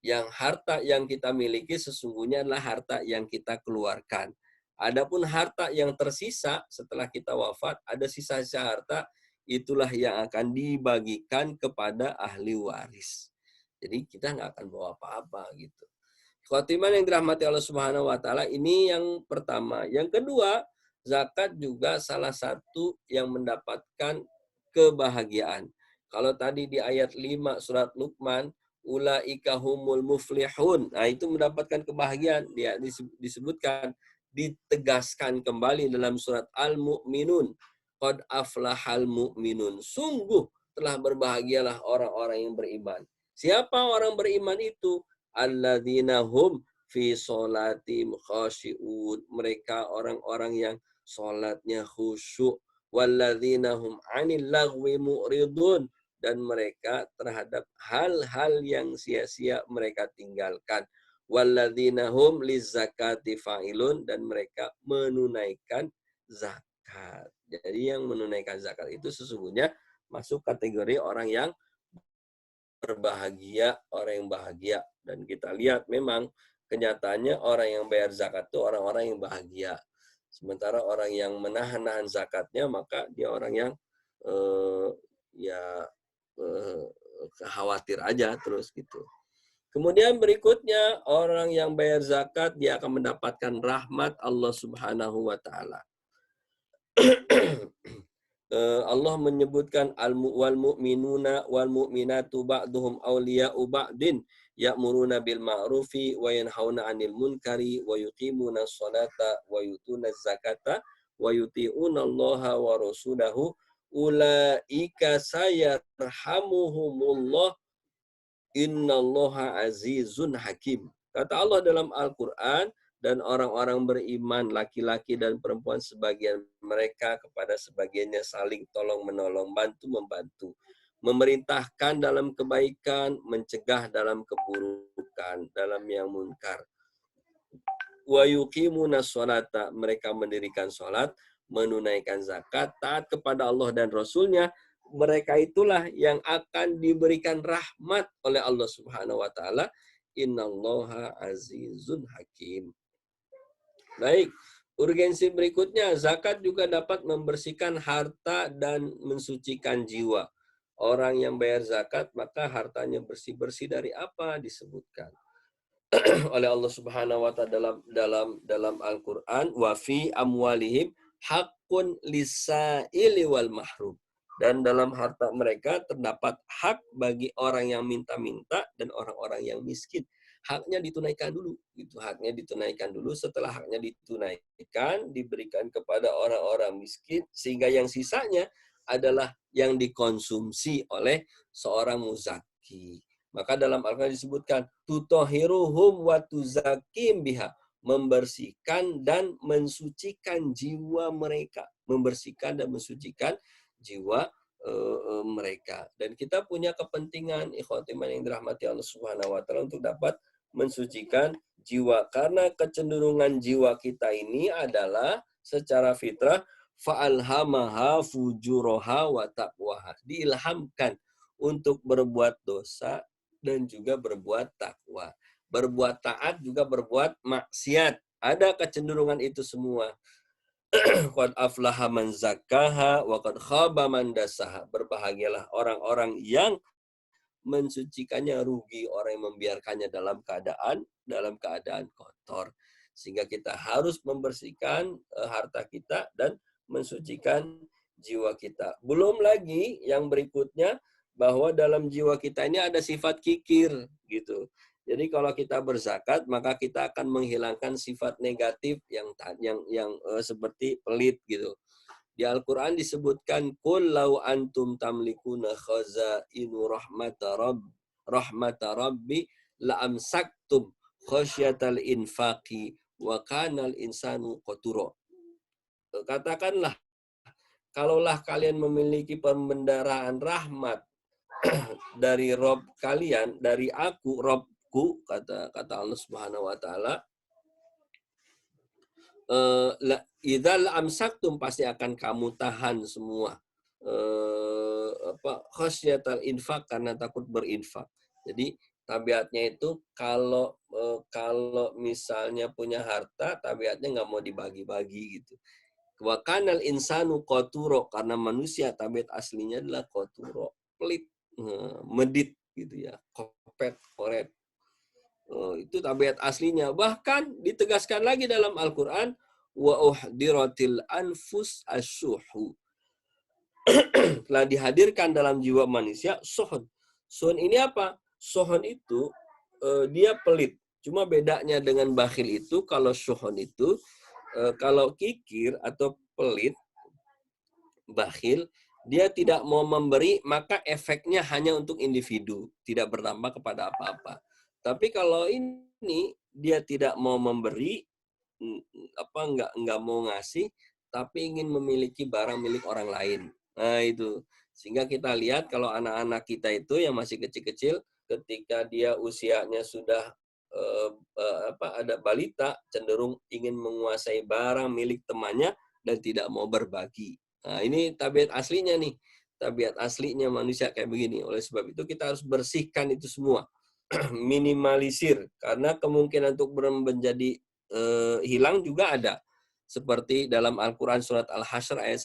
yang harta yang kita miliki sesungguhnya adalah harta yang kita keluarkan. Adapun harta yang tersisa setelah kita wafat, ada sisa-sisa harta, itulah yang akan dibagikan kepada ahli waris. Jadi kita nggak akan bawa apa-apa gitu. Khotimah yang dirahmati Allah Subhanahu wa taala, ini yang pertama. Yang kedua, zakat juga salah satu yang mendapatkan kebahagiaan. Kalau tadi di ayat 5 surat Luqman, ulaika humul muflihun. Nah, itu mendapatkan kebahagiaan. Dia disebutkan, ditegaskan kembali dalam surat Al-Mu'minun. Qad aflahal mu'minun. Sungguh telah berbahagialah orang-orang yang beriman. Siapa orang beriman itu? Alladzina hum fi sholatim khashi'un. Mereka orang-orang yang sholatnya khusyuk. Walladzina hum 'anil lagwi mu'ridun. Dan mereka terhadap hal-hal yang sia-sia mereka tinggalkan. Walladzina hum lizzakati fa'ilun. Dan mereka menunaikan zakat. Jadi yang menunaikan zakat itu sesungguhnya masuk kategori orang yang berbahagia, orang yang bahagia. Dan kita lihat memang kenyataannya orang yang bayar zakat itu orang-orang yang bahagia. Sementara orang yang menahan-nahan zakatnya, maka dia orang yang khawatir aja terus gitu. Kemudian berikutnya, orang yang bayar zakat, dia akan mendapatkan rahmat Allah Subhanahu wa taala. Allah menyebutkan wal mu'minuna wal mu'minatu ba'duhum awliya'u ba'din ya'muruna bil ma'rufi wa yanhauna 'anil munkari wa yuqimuna sholata wa yutuna zakata wa yuti'una Allaha wa rasulahu ulaika sayarhamuhumullah innallaha azizun hakim. Kata Allah dalam Al-Qur'an, dan orang-orang beriman, laki-laki dan perempuan, sebagian mereka kepada sebagiannya saling tolong-menolong, bantu-membantu, memerintahkan dalam kebaikan, mencegah dalam keburukan, dalam yang munkar. Wa yuqimuna sholata, mereka mendirikan sholat, menunaikan zakat, taat kepada Allah dan Rasulnya. Mereka itulah yang akan diberikan rahmat oleh Allah Subhanahu wa taala. Innallaha azizun hakim. Baik, urgensi berikutnya, zakat juga dapat membersihkan harta dan mensucikan jiwa. Orang yang bayar zakat, maka hartanya bersih-bersih dari apa disebutkan oleh Allah Subhanahu wa taala dalam Al-Qur'an, wa fi amwalihim haqqun lisaili wal mahrum. Dan dalam harta mereka terdapat hak bagi orang yang minta-minta dan orang-orang yang miskin. Haknya ditunaikan dulu, itu haknya ditunaikan dulu. Setelah haknya ditunaikan, diberikan kepada orang-orang miskin, sehingga yang sisanya adalah yang dikonsumsi oleh seorang muzaki. Maka dalam Al-Quran disebutkan tutohiruhum wa tuzakim biha, membersihkan dan mensucikan jiwa mereka, membersihkan dan mensucikan jiwa mereka. Dan kita punya kepentingan ikhwatiman yang dirahmati Allah Subhanahu wa taala untuk dapat mensucikan jiwa, karena kecenderungan jiwa kita ini adalah secara fitrah fa'alhamaha fujuroha wa taqwaha, diilhamkan untuk berbuat dosa dan juga berbuat takwa. Berbuat taat juga berbuat maksiat. Ada kecenderungan itu semua. Qad aflaha man zakkaha wa qad khaba man dassaha. Berbahagialah orang-orang yang mensucikannya, rugi orang yang membiarkannya dalam keadaan kotor. Sehingga kita harus membersihkan harta kita dan mensucikan jiwa kita. Belum lagi yang berikutnya, bahwa dalam jiwa kita ini ada sifat kikir gitu. Jadi kalau kita berzakat, maka kita akan menghilangkan sifat negatif yang seperti pelit gitu. Di Al-Quran disebutkan, Qul law antum tamlikuna khazainu rahmata rabbi la amsaktum khasyatal infaqi wa kanal insanu qaturo. Katakanlah, kalaulah kalian memiliki pembendaraan rahmat dari Rob kalian, dari aku, Robku, kata Allah Subhanahu wa taala, idzal amsaktum, pasti akan kamu tahan semua khasyatal infak, karena takut berinfak. Jadi tabiatnya itu kalau misalnya punya harta, tabiatnya nggak mau dibagi-bagi gitu. Wa kanal insanu qaturo, karena manusia tabiat aslinya adalah qaturo, pelit, medit gitu ya, kopet, koret. Itu tabiat aslinya. Bahkan ditegaskan lagi dalam Al-Quran, wa uhdiratil anfus asyuhu. Telah dihadirkan dalam jiwa manusia suhun. Suhun ini apa? Suhun itu dia pelit. Cuma bedanya dengan bakhil itu, kalau suhun itu, kalau kikir atau pelit, bakhil, dia tidak mau memberi, maka efeknya hanya untuk individu, tidak berdampak kepada apa-apa. Tapi kalau ini dia tidak mau memberi, nggak mau ngasih, tapi ingin memiliki barang milik orang lain. Nah itu, sehingga kita lihat kalau anak-anak kita itu yang masih kecil-kecil, ketika dia usianya sudah ada balita, cenderung ingin menguasai barang milik temannya dan tidak mau berbagi. Nah, ini tabiat aslinya nih. Tabiat aslinya manusia kayak begini. Oleh sebab itu kita harus bersihkan itu semua. Minimalisir. Karena kemungkinan untuk menjadi hilang juga ada. Seperti dalam Al-Quran surat Al-Hasyr ayat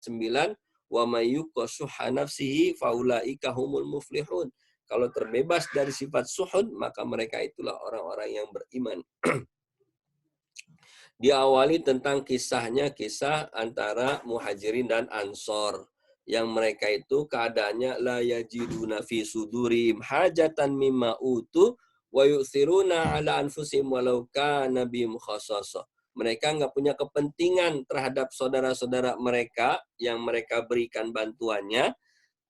9. Wa mayyuqa syuhha nafsihi faulaika humul muflihun. Kalau terbebas dari sifat suhud, maka mereka itulah orang-orang yang beriman. Diawali tentang kisah antara Muhajirin dan Ansor, yang mereka itu keadaannya la yajiduna fi sudurim hajatan mimma utu wa yu'thiruna ala anfusihim walau kana bihim khassasah. Mereka nggak punya kepentingan terhadap saudara-saudara mereka yang mereka berikan bantuannya,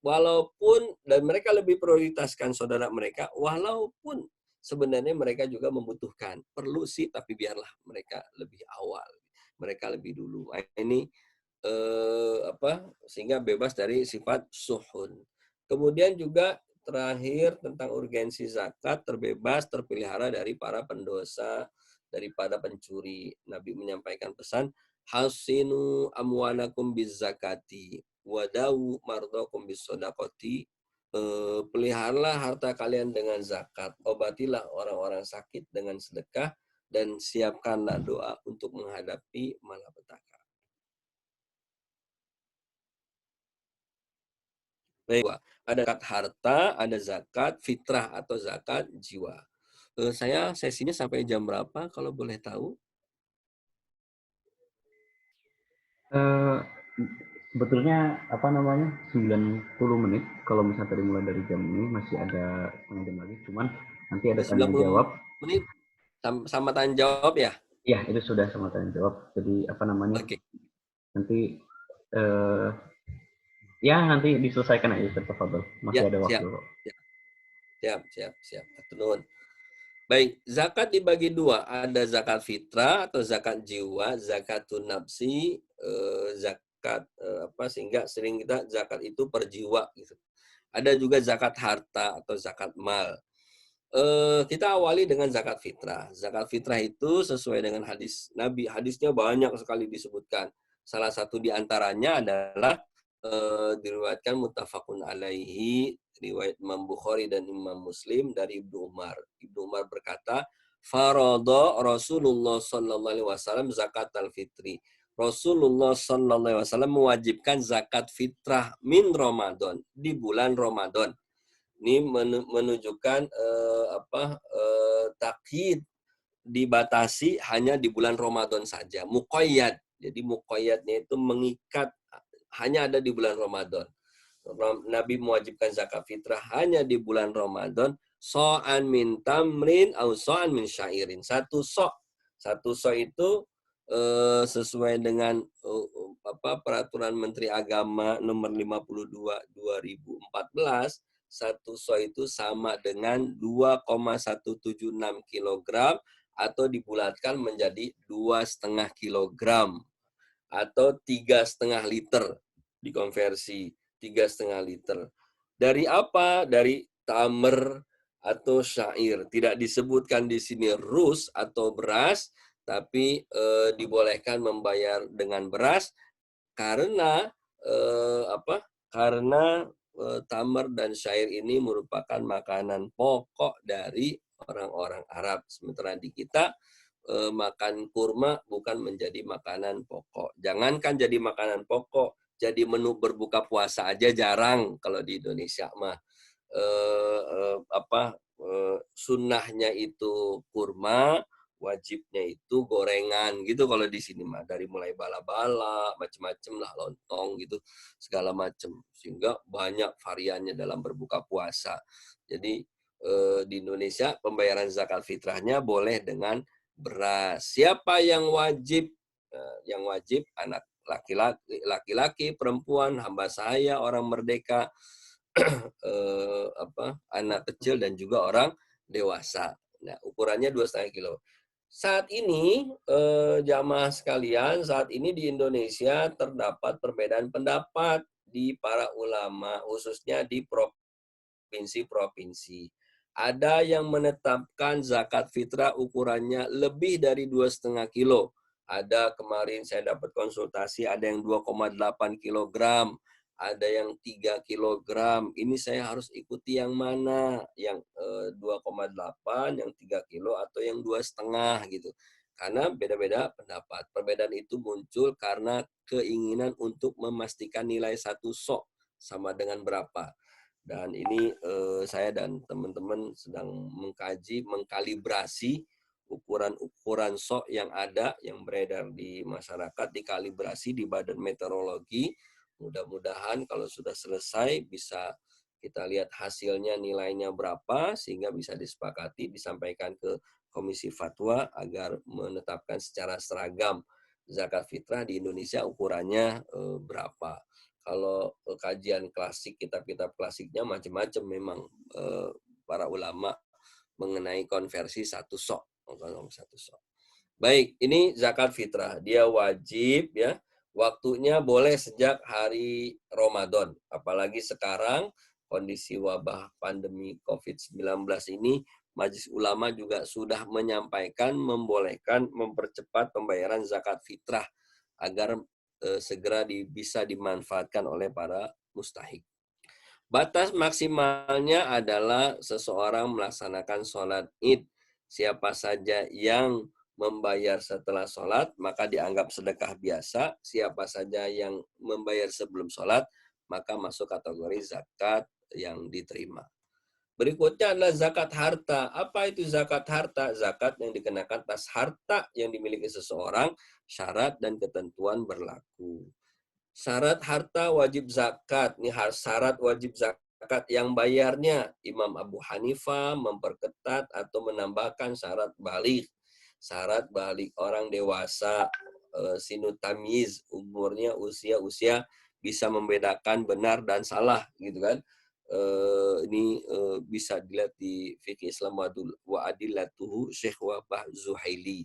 walaupun, dan mereka lebih prioritaskan saudara mereka, walaupun sebenarnya mereka juga membutuhkan. Perlu sih, tapi biarlah mereka lebih awal, mereka lebih dulu. Ini sehingga bebas dari sifat suhun. Kemudian juga terakhir tentang urgensi zakat, terbebas, terpelihara dari para pendosa, daripada pencuri. Nabi menyampaikan pesan, hasinu amwalakum bizzakati wadawu mardokum bisodakoti. Peliharalah harta kalian dengan zakat, obatilah orang-orang sakit dengan sedekah, dan siapkanlah doa untuk menghadapi malapetaka. Baik, ada zakat harta, ada zakat fitrah atau zakat jiwa. Saya sesinya sampai jam berapa kalau boleh tahu? Eh, sebetulnya apa namanya 90 menit. Kalau misalnya tadi mulai dari jam ini masih ada setengah jam lagi. Cuman nanti ada Udah tanya 90 jawab. menit sama tanya jawab ya? Ya, itu sudah sama tanya jawab. Jadi apa namanya Oke. nanti eh, ya nanti diselesaikan aja tertafadhol. Masih Ya, ada waktu siap. kok. Ya, siap. Turun. Baik, zakat dibagi dua. Ada zakat fitrah atau zakat jiwa, zakatun nafsi, zakat apa sehingga sering kita zakat itu per jiwa gitu. Ada juga zakat harta atau zakat mal. Kita awali dengan zakat fitrah. Zakat fitrah itu sesuai dengan hadis Nabi. Hadisnya banyak sekali disebutkan. Salah satu di antaranya adalah diriwayatkan muttafaqun alaihi, riwayat Imam Bukhari dan Imam Muslim dari Ibnu Umar. Ibnu Umar berkata, "Faradha Rasulullah sallallahu alaihi wasallam zakat al-fitri." Rasulullah sallallahu alaihi wasallam mewajibkan zakat fitrah min Ramadan di bulan Ramadan. Ini menunjukkan takhid dibatasi hanya di bulan Ramadan saja. Muqayyad. Jadi muqayyadnya itu mengikat hanya ada di bulan Ramadan. Nabi mewajibkan zakat fitrah hanya di bulan Ramadan. So'an min tamrin au so'an min syairin. Satu so itu sesuai dengan peraturan Menteri Agama nomor 52 2014. Satu so itu sama dengan 2,176 kilogram atau dibulatkan menjadi 2,5 kilogram atau 3,5 liter dikonversi 3,5 liter. Dari apa? Dari tamer atau syair. Tidak disebutkan di sini rus atau beras, tapi dibolehkan membayar dengan beras karena Karena tamer dan syair ini merupakan makanan pokok dari orang-orang Arab. Sementara di kita makan kurma bukan menjadi makanan pokok. Jangankan jadi makanan pokok, jadi menu berbuka puasa aja jarang kalau di Indonesia mah. Sunnahnya itu kurma, wajibnya itu gorengan gitu kalau di sini mah, dari mulai bala-bala, macam-macam lah, lontong gitu, segala macam, sehingga banyak variannya dalam berbuka puasa. Jadi di Indonesia pembayaran zakat fitrahnya boleh dengan beras. Siapa yang wajib? Yang wajib anak laki-laki, perempuan, hamba sahaya, orang merdeka, anak kecil dan juga orang dewasa. Nah, ukurannya 2,5 kilo. Saat ini jamaah sekalian, saat ini di Indonesia terdapat perbedaan pendapat di para ulama, khususnya di provinsi-provinsi. Ada yang menetapkan zakat fitrah ukurannya lebih dari 2,5 kilo. Ada kemarin saya dapat konsultasi, ada yang 2,8 kilogram, ada yang 3 kilogram. Ini saya harus ikuti yang mana? Yang 2,8, yang 3 kilo, atau yang 2,5 gitu. Karena beda-beda pendapat. Perbedaan itu muncul karena keinginan untuk memastikan nilai satu sok sama dengan berapa. Dan ini saya dan teman-teman sedang mengkaji, mengkalibrasi ukuran-ukuran sok yang ada, yang beredar di masyarakat, dikalibrasi di Badan Meteorologi. Mudah-mudahan kalau sudah selesai bisa kita lihat hasilnya, nilainya berapa, sehingga bisa disepakati, disampaikan ke Komisi Fatwa agar menetapkan secara seragam zakat fitrah di Indonesia ukurannya berapa. Kalau kajian klasik, kitab-kitab klasiknya macam-macam memang para ulama mengenai konversi satu sok. Baik, ini zakat fitrah. Dia wajib ya. Waktunya boleh sejak hari Ramadan. Apalagi sekarang kondisi wabah pandemi COVID-19 ini, Majelis Ulama juga sudah menyampaikan membolehkan mempercepat pembayaran zakat fitrah agar segera bisa dimanfaatkan oleh para mustahik. Batas maksimalnya adalah seseorang melaksanakan sholat id. Siapa saja yang membayar setelah sholat, maka dianggap sedekah biasa. Siapa saja yang membayar sebelum sholat, maka masuk kategori zakat yang diterima. Berikutnya adalah zakat harta. Apa itu zakat harta? Zakat yang dikenakan atas harta yang dimiliki seseorang, syarat dan ketentuan berlaku. Syarat harta wajib zakat. Ini syarat wajib zakat yang bayarnya. Imam Abu Hanifah memperketat atau menambahkan syarat balik. Syarat balik orang dewasa, sinu tamyiz, umurnya usia bisa membedakan benar dan salah, gitu kan. Ini bisa dilihat di Fikih Islam wa Adillatuhu Syekh Wabah Zuhaili.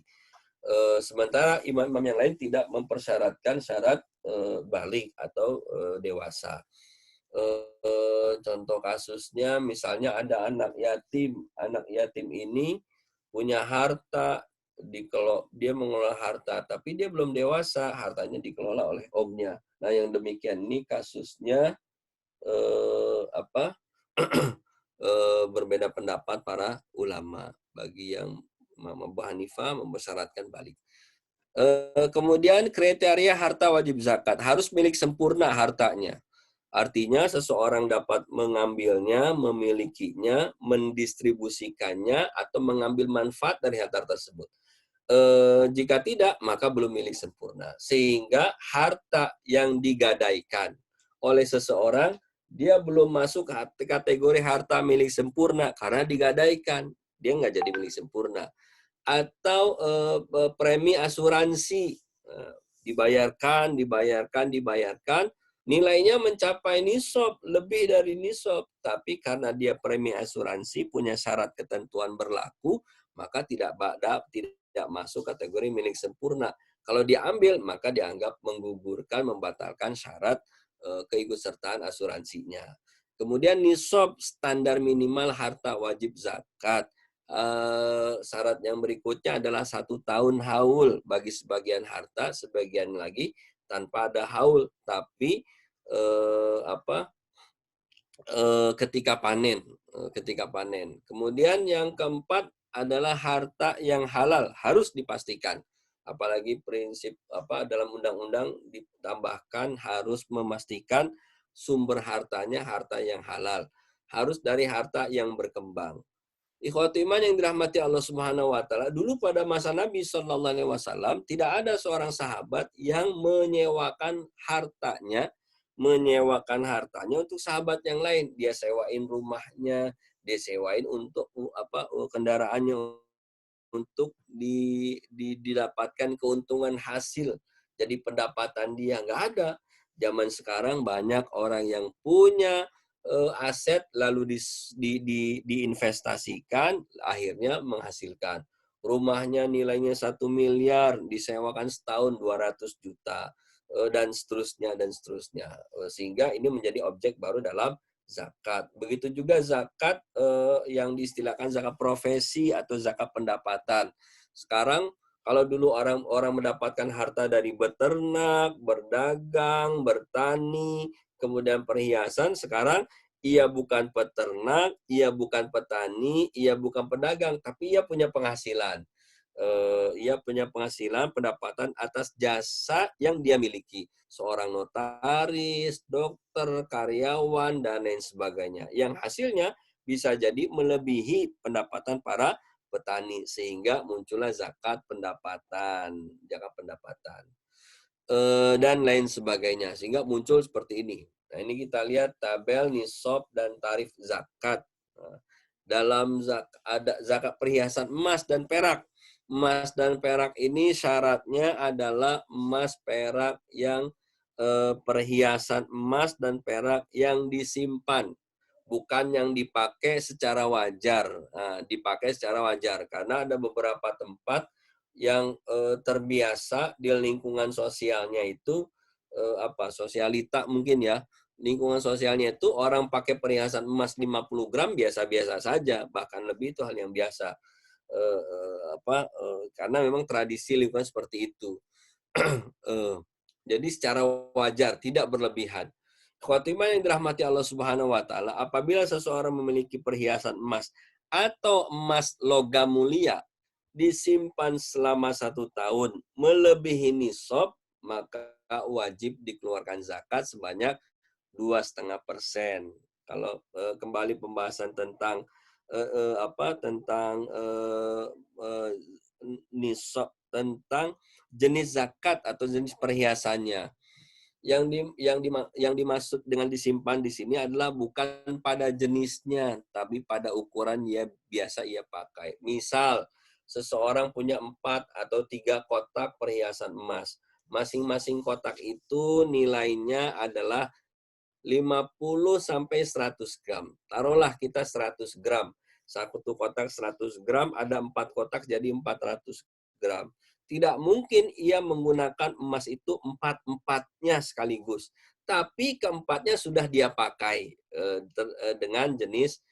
Sementara imam-imam yang lain tidak mempersyaratkan syarat balik atau dewasa. Contoh kasusnya misalnya ada anak yatim ini punya harta, dia mengelola harta, tapi dia belum dewasa, hartanya dikelola oleh omnya. Nah, yang demikian ini kasusnya berbeda pendapat para ulama. Bagi yang Imam Abu Hanifah mempersyaratkan balik. Kemudian kriteria harta wajib zakat harus milik sempurna hartanya. Artinya seseorang dapat mengambilnya, memilikinya, mendistribusikannya, atau mengambil manfaat dari harta tersebut. Jika tidak, maka belum milik sempurna. Sehingga harta yang digadaikan oleh seseorang, dia belum masuk kategori harta milik sempurna karena digadaikan. Dia nggak jadi milik sempurna. Atau premi asuransi, dibayarkan, nilainya mencapai nisab, lebih dari nisab, tapi karena dia premi asuransi punya syarat ketentuan berlaku, maka tidak masuk kategori milik sempurna. Kalau diambil, maka dianggap menggugurkan, membatalkan syarat keikutsertaan asuransinya. Kemudian nisab, standar minimal harta wajib zakat. Syarat yang berikutnya adalah 1 tahun haul bagi sebagian harta, sebagian lagi tanpa ada haul, tapi ketika panen. Kemudian yang keempat adalah harta yang halal, harus dipastikan. Apalagi prinsip dalam undang-undang ditambahkan harus memastikan sumber hartanya harta yang halal. Harus dari harta yang berkembang. Ikhwati iman yang dirahmati Allah Subhanahu wa taala, dulu pada masa Nabi Shallallahu alaihi wasallam tidak ada seorang sahabat yang menyewakan hartanya untuk sahabat yang lain. Dia sewain rumahnya, dia sewain untuk kendaraannya untuk didapatkan keuntungan hasil. Jadi pendapatan dia nggak ada. Zaman sekarang banyak orang yang punya aset lalu diinvestasikan, akhirnya menghasilkan. Rumahnya nilainya 1 miliar, disewakan setahun 200 juta, dan seterusnya. Sehingga ini menjadi objek baru dalam zakat. Begitu juga zakat yang diistilahkan zakat profesi atau zakat pendapatan. Sekarang kalau dulu orang mendapatkan harta dari beternak, berdagang, bertani, kemudian perhiasan, sekarang ia bukan peternak, ia bukan petani, ia bukan pedagang, tapi ia punya penghasilan. Ia punya penghasilan, pendapatan atas jasa yang dia miliki. Seorang notaris, dokter, karyawan, dan lain sebagainya. Yang hasilnya bisa jadi melebihi pendapatan para petani, sehingga muncullah zakat pendapatan, dan lain sebagainya, sehingga muncul seperti ini. Nah, ini kita lihat tabel nisab dan tarif zakat. Nah, dalam ada zakat perhiasan emas dan perak. Emas dan perak ini syaratnya adalah emas perak yang perhiasan emas dan perak yang disimpan, bukan yang dipakai secara wajar. Nah, dipakai secara wajar karena ada beberapa tempat yang terbiasa di lingkungan sosialnya itu sosialita mungkin ya. Lingkungan sosialnya itu orang pakai perhiasan emas 50 gram biasa-biasa saja, bahkan lebih itu hal yang biasa. Karena memang tradisi lingkungan seperti itu. Jadi secara wajar, tidak berlebihan. Khotimah yang dirahmati Allah Subhanahu wa taala, apabila seseorang memiliki perhiasan emas atau emas logam mulia, disimpan selama 1 tahun melebihi nisab, maka wajib dikeluarkan zakat sebanyak 2,5%. Kalau kembali pembahasan tentang nisab, tentang jenis zakat atau jenis perhiasannya. Yang dimaksud dengan disimpan di sini adalah bukan pada jenisnya, tapi pada ukuran biasa ia pakai. Misal, seseorang punya 4 atau 3 kotak perhiasan emas. Masing-masing kotak itu nilainya adalah 50 sampai 100 gram. Taruhlah kita 100 gram. Satu kotak 100 gram, ada 4 kotak jadi 400 gram. Tidak mungkin ia menggunakan emas itu 4-4-nya sekaligus. Tapi keempatnya sudah dia pakai dengan jenis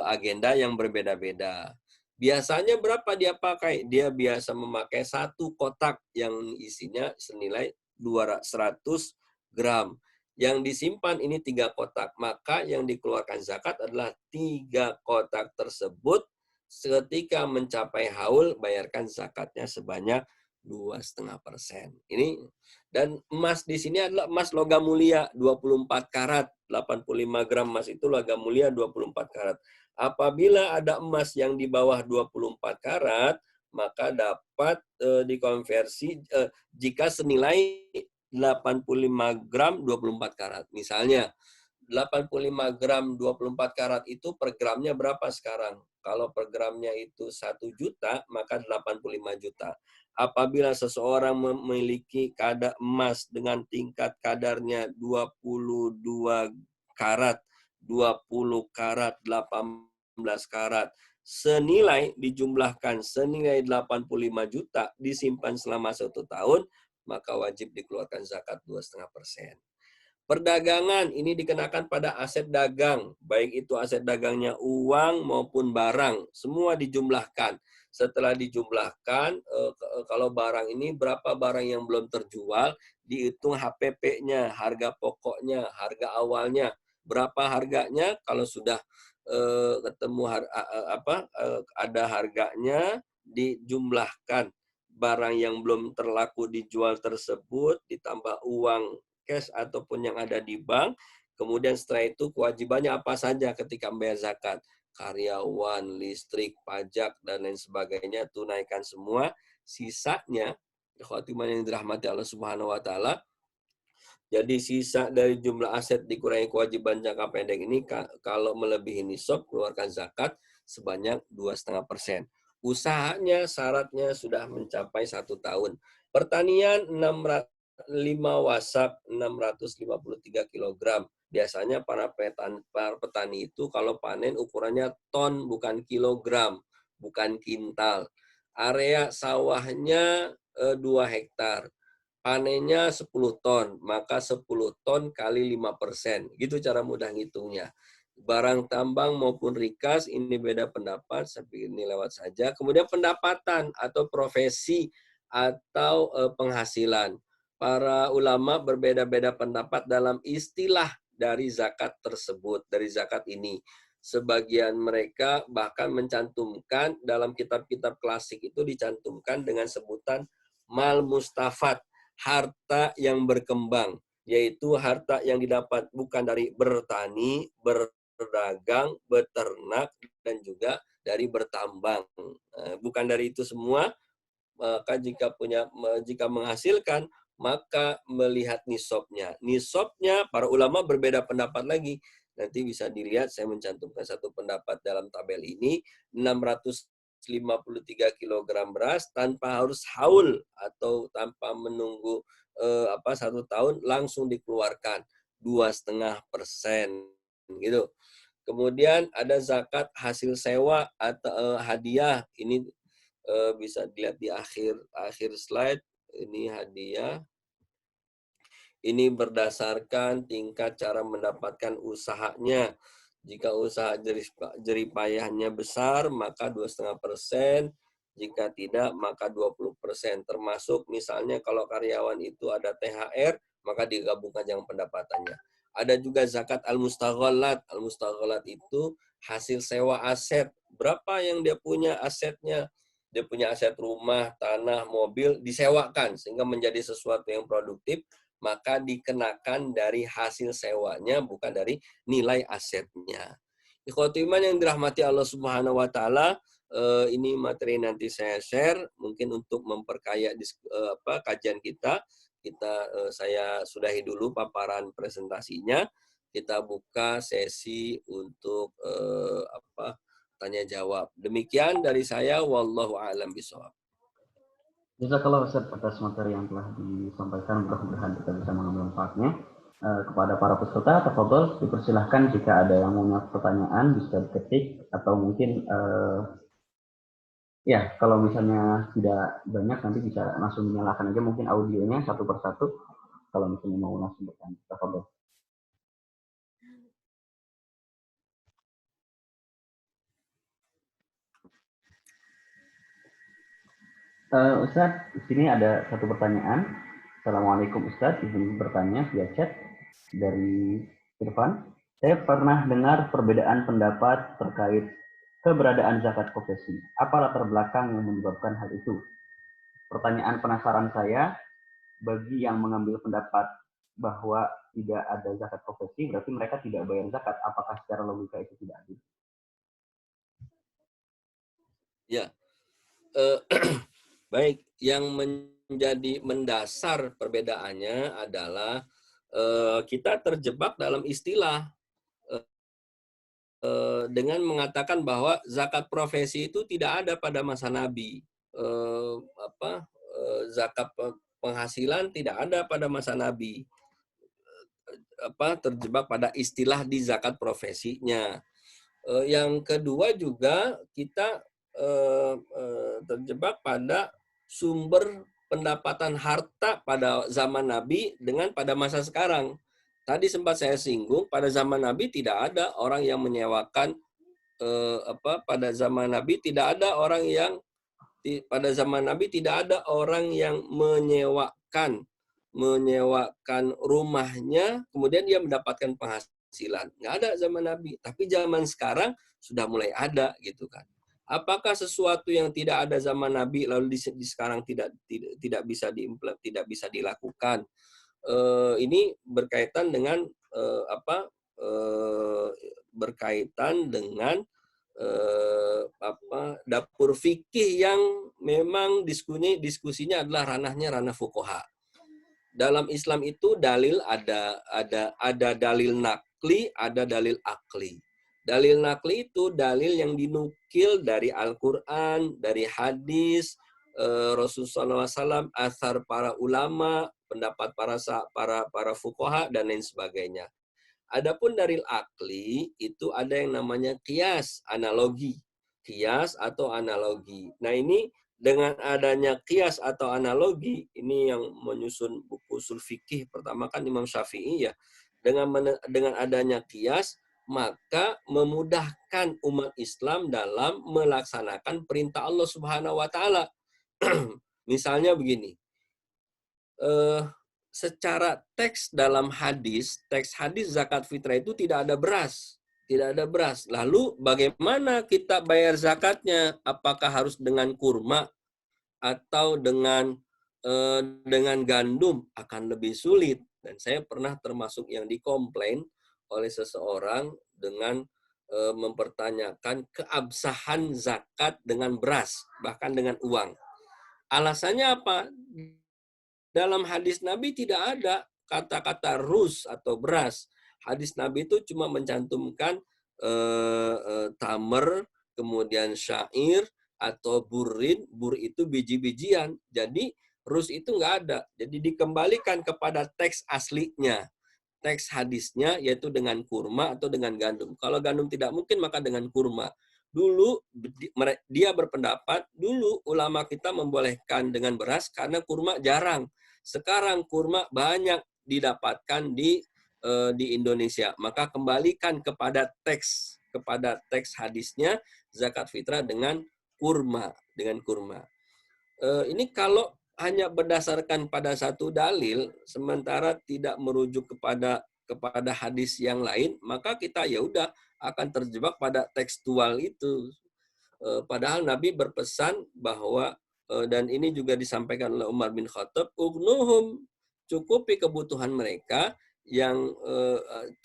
agenda yang berbeda-beda. Biasanya berapa dia pakai? Dia biasa memakai 1 kotak yang isinya senilai 100 gram. Yang disimpan ini 3 kotak. Maka yang dikeluarkan zakat adalah 3 kotak tersebut. Ketika mencapai haul, bayarkan zakatnya sebanyak 2,5%. Ini, dan emas di sini adalah emas logam mulia 24 karat. 85 gram emas itu logam mulia 24 karat. Apabila ada emas yang di bawah 24 karat, maka dapat dikonversi jika senilai 85 gram 24 karat. Misalnya 85 gram 24 karat itu per gramnya berapa sekarang? Kalau per gramnya itu 1 juta, maka 85 juta. Apabila seseorang memiliki kadar emas dengan tingkat kadarnya 22 karat, 20 karat, 18 karat, senilai dijumlahkan senilai 85 juta, disimpan selama 1 tahun, maka wajib dikeluarkan zakat 2,5%. Perdagangan ini dikenakan pada aset dagang, baik itu aset dagangnya uang maupun barang, semua dijumlahkan. Setelah dijumlahkan, kalau barang ini berapa barang yang belum terjual, dihitung HPP-nya, harga pokoknya, harga awalnya, berapa harganya. Kalau sudah ketemu ada harganya, dijumlahkan barang yang belum terlaku dijual tersebut, ditambah uang cash ataupun yang ada di bank. Kemudian setelah itu kewajibannya apa saja ketika membayar zakat? Karyawan, listrik, pajak, dan lain sebagainya, tunaikan semua. Sisanya, khotimah yang dirahmati Allah Subhanahu wa Ta'ala, jadi sisa dari jumlah aset dikurangi kewajiban jangka pendek ini, kalau melebihi nisab, keluarkan zakat sebanyak 2,5%. Usahanya syaratnya sudah mencapai 1 tahun. Pertanian 5 wasak 653 kg. Biasanya para petani itu kalau panen ukurannya ton, bukan kilogram, bukan kintal. Area sawahnya 2 hektar. Panennya 10 ton, maka 10 ton kali 5%. Gitu cara mudah ngitungnya. Barang tambang maupun rikas, ini beda pendapat, tapi ini lewat saja. Kemudian pendapatan atau profesi atau penghasilan. Para ulama berbeda-beda pendapat dalam istilah dari zakat tersebut, dari zakat ini. Sebagian mereka bahkan mencantumkan dalam kitab-kitab klasik itu dicantumkan dengan sebutan mal mustafat, harta yang berkembang, yaitu harta yang didapat bukan dari bertani, berdagang, beternak, dan juga dari bertambang. Bukan dari itu semua, maka jika menghasilkan, maka melihat nisabnya. Nisabnya para ulama berbeda pendapat lagi. Nanti bisa dilihat, saya mencantumkan satu pendapat dalam tabel ini, 653 kg beras tanpa harus haul atau tanpa menunggu 1 tahun, langsung dikeluarkan 2,5% gitu. Kemudian ada zakat hasil sewa atau hadiah. Ini bisa dilihat di akhir slide. Ini hadiah. Ini berdasarkan tingkat cara mendapatkan usahanya. Jika usaha jeripayahnya besar, maka 2,5%. Jika tidak, maka 20%. Termasuk misalnya kalau karyawan itu ada THR, maka digabungkan yang pendapatannya. Ada juga zakat al-mustaghallat. Al-mustaghallat itu hasil sewa aset. Berapa yang dia punya asetnya? dia punya aset rumah, tanah, mobil, disewakan sehingga menjadi sesuatu yang produktif, maka dikenakan dari hasil sewanya, bukan dari nilai asetnya. Ikhwati iman yang dirahmati Allah Subhanahu wa taala, ini materi nanti saya share mungkin untuk memperkaya kajian kita. Saya sudahi dulu paparan presentasinya. Kita buka sesi untuk tanya jawab. Demikian dari saya, wallahu a'lam bishawab. Jazakallah Ustaz atas materi yang telah disampaikan, mudah-mudahan kita bisa mengambil manfaatnya. Kepada para peserta, tafadhol dipersilahkan jika ada yang punya pertanyaan bisa diketik, atau mungkin ya kalau misalnya tidak banyak nanti bisa langsung menyalakan aja mungkin audionya satu persatu kalau misalnya mau langsung bertanya. Tafadhol. Ustaz, di sini ada satu pertanyaan. Assalamualaikum Ustaz, izin bertanya via chat dari Irfan. Saya pernah dengar perbedaan pendapat terkait keberadaan zakat profesi. Apa latar belakang yang menyebabkan hal itu? Pertanyaan penasaran saya, bagi yang mengambil pendapat bahwa tidak ada zakat profesi, berarti mereka tidak bayar zakat. Apakah secara logika itu tidak adil? Ya, baik. Yang menjadi mendasar perbedaannya adalah kita terjebak dalam istilah dengan mengatakan bahwa zakat profesi itu tidak ada pada masa Nabi. Zakat penghasilan tidak ada pada masa Nabi. Terjebak pada istilah di zakat profesinya. Yang kedua juga kita terjebak pada sumber pendapatan harta pada zaman Nabi dengan pada masa sekarang. Tadi sempat saya singgung, pada zaman Nabi tidak ada orang yang menyewakan pada zaman Nabi tidak ada orang yang menyewakan rumahnya kemudian dia mendapatkan penghasilan. Nggak ada zaman Nabi. Tapi zaman sekarang sudah mulai ada gitu kan. Apakah sesuatu yang tidak ada zaman Nabi lalu di sekarang tidak bisa dilakukan? Ini berkaitan dengan berkaitan dengan dapur fikih yang memang diskusinya adalah ranah fuqaha. Dalam Islam itu dalil ada dalil nakli, ada dalil akli. Dalil nakli itu dalil yang dinukil dari Al-Qur'an, dari hadis Rasulullah SAW, asar para ulama, pendapat para fuqaha dan lain sebagainya. Adapun dalil akli itu ada yang namanya qiyas, analogi. Qiyas atau analogi. Nah, ini dengan adanya qiyas atau analogi, ini yang menyusun buku usul fikih pertama kan Imam Syafi'i ya. Dengan adanya qiyas, maka memudahkan umat Islam dalam melaksanakan perintah Allah Subhanahu wa taala. Misalnya begini. Secara teks dalam teks hadis zakat fitrah itu tidak ada beras. Tidak ada beras. Lalu bagaimana kita bayar zakatnya? Apakah harus dengan kurma atau dengan gandum? Akan lebih sulit. Dan saya pernah termasuk yang dikomplain oleh seseorang dengan mempertanyakan keabsahan zakat dengan beras, bahkan dengan uang. Alasannya apa? Dalam hadis Nabi tidak ada kata-kata rus atau beras. Hadis Nabi itu cuma mencantumkan tamer, kemudian syair, atau burin. Bur itu biji-bijian. Jadi rus itu nggak ada. Jadi dikembalikan kepada teks aslinya. Teks hadisnya yaitu dengan kurma atau dengan gandum. Kalau gandum tidak mungkin, maka dengan kurma. Dulu dia berpendapat, dulu ulama kita membolehkan dengan beras karena kurma jarang. Sekarang kurma banyak didapatkan di Indonesia. Maka kembalikan kepada teks hadisnya zakat fitrah dengan kurma. Ini kalau hanya berdasarkan pada satu dalil, sementara tidak merujuk kepada hadis yang lain, maka kita ya udah akan terjebak pada tekstual itu. Padahal Nabi berpesan bahwa dan ini juga disampaikan oleh Umar bin Khattab, ugnuhum, cukupi kebutuhan mereka yang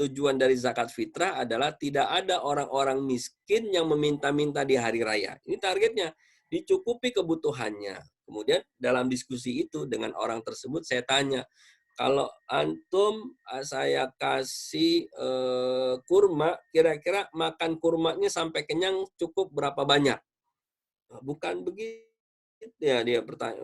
tujuan dari zakat fitrah adalah tidak ada orang-orang miskin yang meminta-minta di hari raya. Ini targetnya, dicukupi kebutuhannya. Kemudian dalam diskusi itu dengan orang tersebut saya tanya, kalau antum saya kasih kurma, kira-kira makan kurmanya sampai kenyang cukup berapa banyak? Bukan begitu ya dia bertanya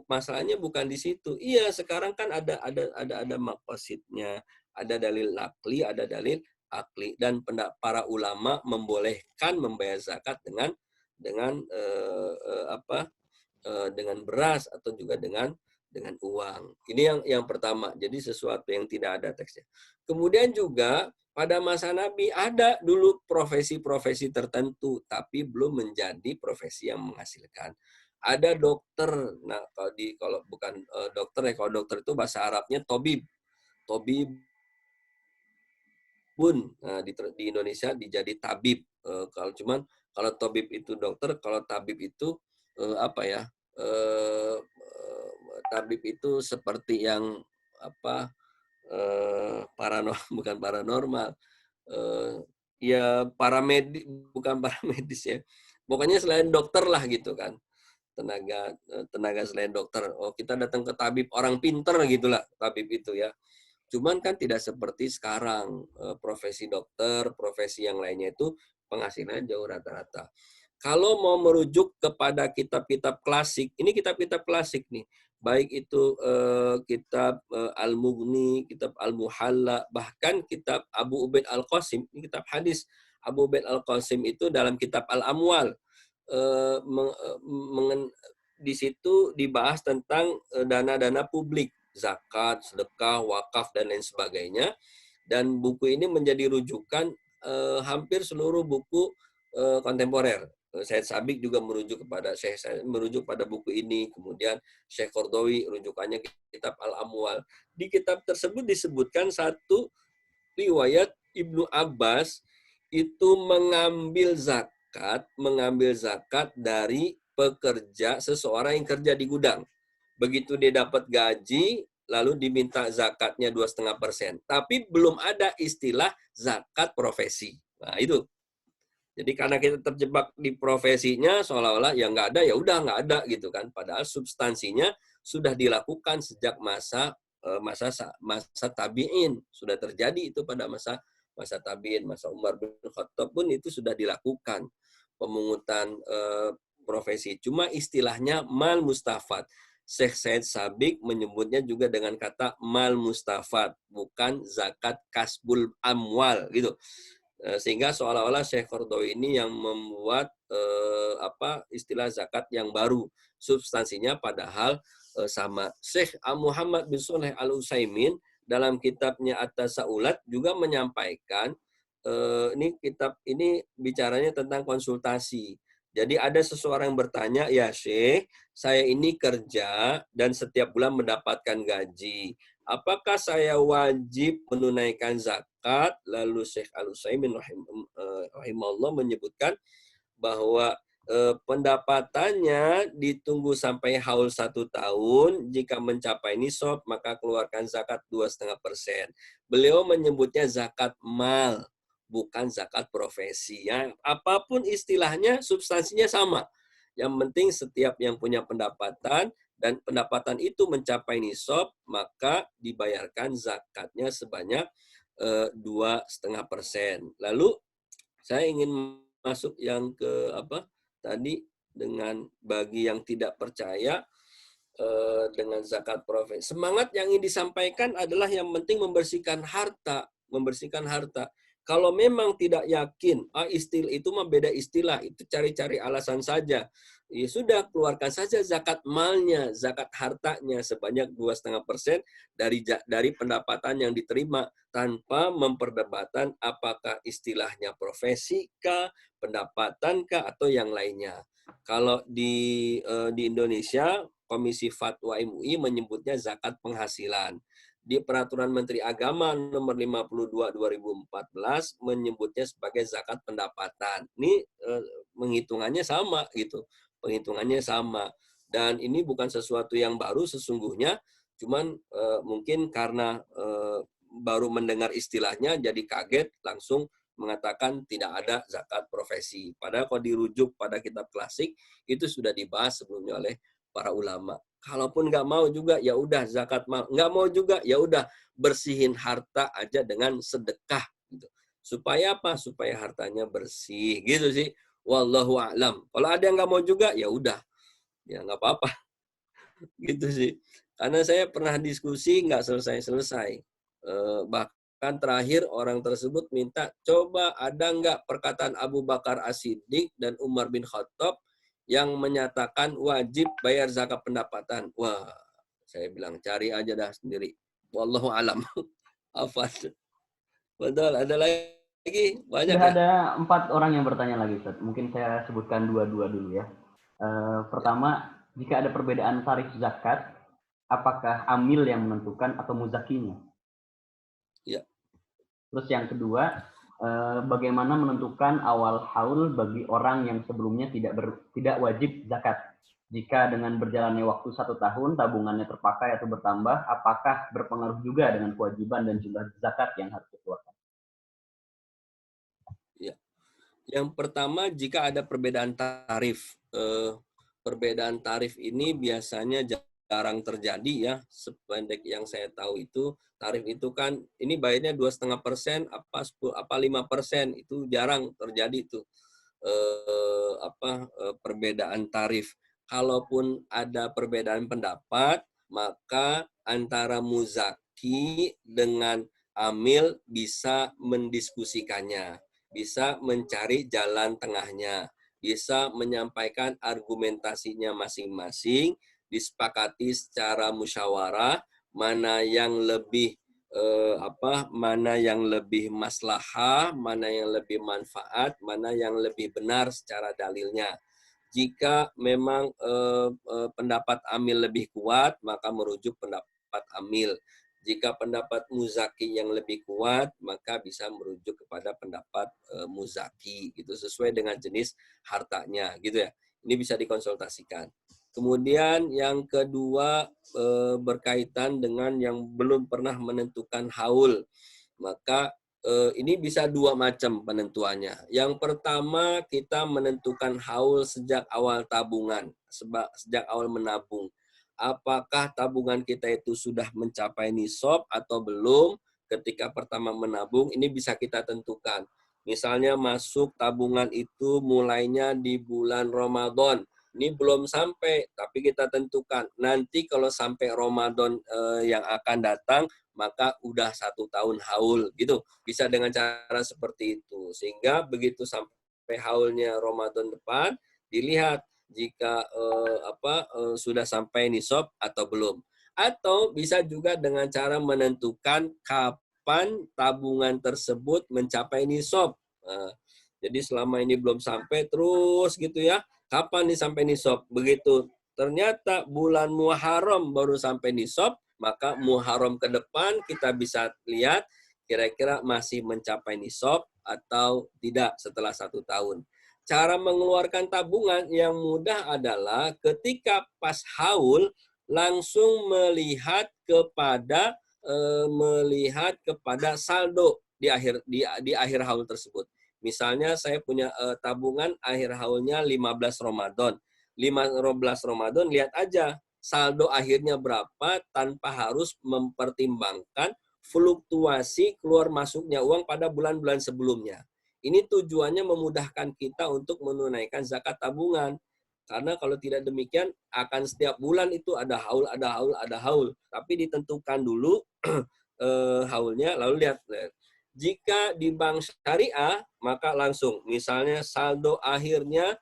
masalahnya bukan di situ. Iya, sekarang kan ada maqasidnya, ada dalil akli, ada dalil akli dan para ulama membolehkan membayar zakat dengan dengan beras atau juga dengan uang. Ini yang pertama. Jadi sesuatu yang tidak ada teksnya. Kemudian juga pada masa Nabi ada dulu profesi-profesi tertentu, tapi belum menjadi profesi yang menghasilkan. Ada dokter. Nah, kalau bukan dokter ya, kalau dokter itu bahasa Arabnya tobib. Tobibun. Nah, di Indonesia dijadi tabib. Kalau tobib itu dokter, kalau tabib itu apa ya? Eh, Tabib itu seperti yang apa? Paranormal, bukan paranormal. Eh, Ya paramedis, bukan paramedis ya. Pokoknya selain dokter lah gitu kan. Tenaga selain dokter. Oh, kita datang ke tabib orang pinter gitulah tabib itu ya. Cuman kan tidak seperti sekarang, profesi dokter, profesi yang lainnya itu penghasilannya jauh rata-rata. Kalau mau merujuk kepada kitab-kitab klasik, ini kitab-kitab klasik nih, baik itu kitab Al-Mughni, kitab Al-Muhalla, bahkan kitab Abu Ubaid Al-Qasim, ini kitab hadis. Abu Ubaid Al-Qasim itu dalam kitab Al-Amwal, di situ dibahas tentang dana-dana publik, zakat, sedekah, wakaf, dan lain sebagainya. Dan buku ini menjadi rujukan hampir seluruh buku kontemporer. Syekh Sabik juga merujuk pada buku ini. Kemudian Syekh Qardawi rujukannya kitab Al-Amwal. Di kitab tersebut disebutkan satu riwayat Ibnu Abbas itu mengambil zakat dari pekerja, seseorang yang kerja di gudang. Begitu dia dapat gaji, lalu diminta zakatnya 2,5%. Tapi belum ada istilah zakat profesi. Nah, itu. Jadi karena kita terjebak di profesinya, seolah-olah ya nggak ada, ya udah nggak ada gitu kan. Padahal substansinya sudah dilakukan sejak masa tabi'in. Sudah terjadi itu pada masa tabi'in, masa Umar bin Khattab pun itu sudah dilakukan pemungutan profesi. Cuma istilahnya mal mustafad. Syekh Said Sabik menyebutnya juga dengan kata mal mustafad, bukan zakat kasbul amwal gitu. Sehingga seolah-olah Syekh Qardawi ini yang membuat istilah zakat yang baru, substansinya padahal sama. Syekh Muhammad bin Shalih Al-Utsaimin dalam kitabnya At-Tasaulat juga menyampaikan ini kitab ini bicaranya tentang konsultasi. Jadi ada seseorang yang bertanya, ya Syekh, saya ini kerja dan setiap bulan mendapatkan gaji. Apakah saya wajib menunaikan zakat? Lalu Syekh Al-Utsaimin rahimahullah menyebutkan bahwa pendapatannya ditunggu sampai haul 1 tahun. Jika mencapai nisab, maka keluarkan zakat 2,5%. Beliau menyebutnya zakat mal, bukan zakat profesi. Ya, apapun istilahnya, substansinya sama. Yang penting setiap yang punya pendapatan dan pendapatan itu mencapai nisab, maka dibayarkan zakatnya sebanyak 2,5%. Lalu saya ingin masuk yang ke tadi, dengan bagi yang tidak percaya dengan zakat profesi. Semangat yang ingin disampaikan adalah yang penting membersihkan harta. Kalau memang tidak yakin, istilah itu mah beda istilah, itu cari-cari alasan saja. Ya sudah, keluarkan saja zakat malnya, zakat hartanya sebanyak 2,5% dari pendapatan yang diterima, tanpa memperdebatkan apakah istilahnya profesi kah, pendapatan kah, atau yang lainnya. Kalau di Indonesia, Komisi Fatwa MUI menyebutnya zakat penghasilan. di Peraturan Menteri Agama nomor 52 2014 menyebutnya sebagai zakat pendapatan. Ini menghitungannya sama gitu. Penghitungannya sama. Dan ini bukan sesuatu yang baru sesungguhnya, cuman mungkin karena baru mendengar istilahnya jadi kaget langsung mengatakan tidak ada zakat profesi. Padahal kalau dirujuk pada kitab klasik itu sudah dibahas sebelumnya oleh para ulama. Kalaupun nggak mau juga ya udah zakat mal, nggak mau juga ya udah bersihin harta aja dengan sedekah gitu. Supaya apa? Supaya hartanya bersih gitu sih. Wallahu a'lam. Kalau ada yang nggak mau juga ya udah, ya nggak apa-apa gitu sih. Karena saya pernah diskusi nggak selesai-selesai. Bahkan terakhir orang tersebut minta, coba ada nggak perkataan Abu Bakar As-Siddiq dan Umar bin Khattab yang menyatakan wajib bayar zakat pendapatan. Wah, saya bilang cari aja dah sendiri. Wallahu alam. Apa? Betul, ada lagi? Banyak Sudah ya? ada 4 orang yang bertanya lagi, Ustaz. Mungkin saya sebutkan dua-dua dulu ya. Pertama, jika ada perbedaan tarif zakat, apakah amil yang menentukan atau muzakinya? Ya. Terus yang kedua, bagaimana menentukan awal haul bagi orang yang sebelumnya tidak wajib zakat? Jika dengan berjalannya waktu 1 tahun tabungannya terpakai atau bertambah, apakah berpengaruh juga dengan kewajiban dan jumlah zakat yang harus dikeluarkan? Ya. Yang pertama, jika ada perbedaan tarif. Perbedaan tarif ini biasanya jarang terjadi ya. Sependek yang saya tahu itu, tarif itu kan, ini bayarnya 2,5%, apa 10, apa 5%, itu jarang terjadi tuh. Perbedaan tarif. Kalaupun ada perbedaan pendapat, maka antara muzaki dengan amil bisa mendiskusikannya, bisa mencari jalan tengahnya, bisa menyampaikan argumentasinya masing-masing, disepakati secara musyawarah mana yang lebih mana yang lebih maslahah, mana yang lebih manfaat, mana yang lebih benar secara dalilnya. Jika memang pendapat amil lebih kuat, maka merujuk pendapat amil. Jika pendapat muzaki yang lebih kuat, maka bisa merujuk kepada pendapat muzaki, gitu, sesuai dengan jenis hartanya, gitu ya. Ini bisa dikonsultasikan. Kemudian yang kedua berkaitan dengan yang belum pernah menentukan haul. Maka ini bisa dua macam penentuannya. Yang pertama, kita menentukan haul sejak awal tabungan, sejak awal menabung. Apakah tabungan kita itu sudah mencapai nisab atau belum ketika pertama menabung, ini bisa kita tentukan. Misalnya masuk tabungan itu mulainya di bulan Ramadan. Ini belum sampai, tapi kita tentukan. Nanti kalau sampai Ramadan yang akan datang, maka udah 1 tahun haul gitu. Bisa dengan cara seperti itu. Sehingga begitu sampai haulnya Ramadan depan, dilihat jika sudah sampai nisab atau belum. Atau bisa juga dengan cara menentukan kapan tabungan tersebut mencapai nisab. Jadi selama ini belum sampai terus gitu ya. Kapan nih sampai nisab? Begitu ternyata bulan Muharram baru sampai nisab, maka Muharram ke depan kita bisa lihat kira-kira masih mencapai nisab atau tidak setelah 1 tahun. Cara mengeluarkan tabungan yang mudah adalah ketika pas haul langsung melihat kepada saldo di akhir haul tersebut. Misalnya saya punya tabungan akhir haulnya 15 Ramadan. 15 Ramadan, lihat aja saldo akhirnya berapa tanpa harus mempertimbangkan fluktuasi keluar masuknya uang pada bulan-bulan sebelumnya. Ini tujuannya memudahkan kita untuk menunaikan zakat tabungan. Karena kalau tidak demikian, akan setiap bulan itu ada haul, ada haul, ada haul. Tapi ditentukan dulu haulnya, lalu lihat. Jika di bank syariah, maka langsung. Misalnya saldo akhirnya,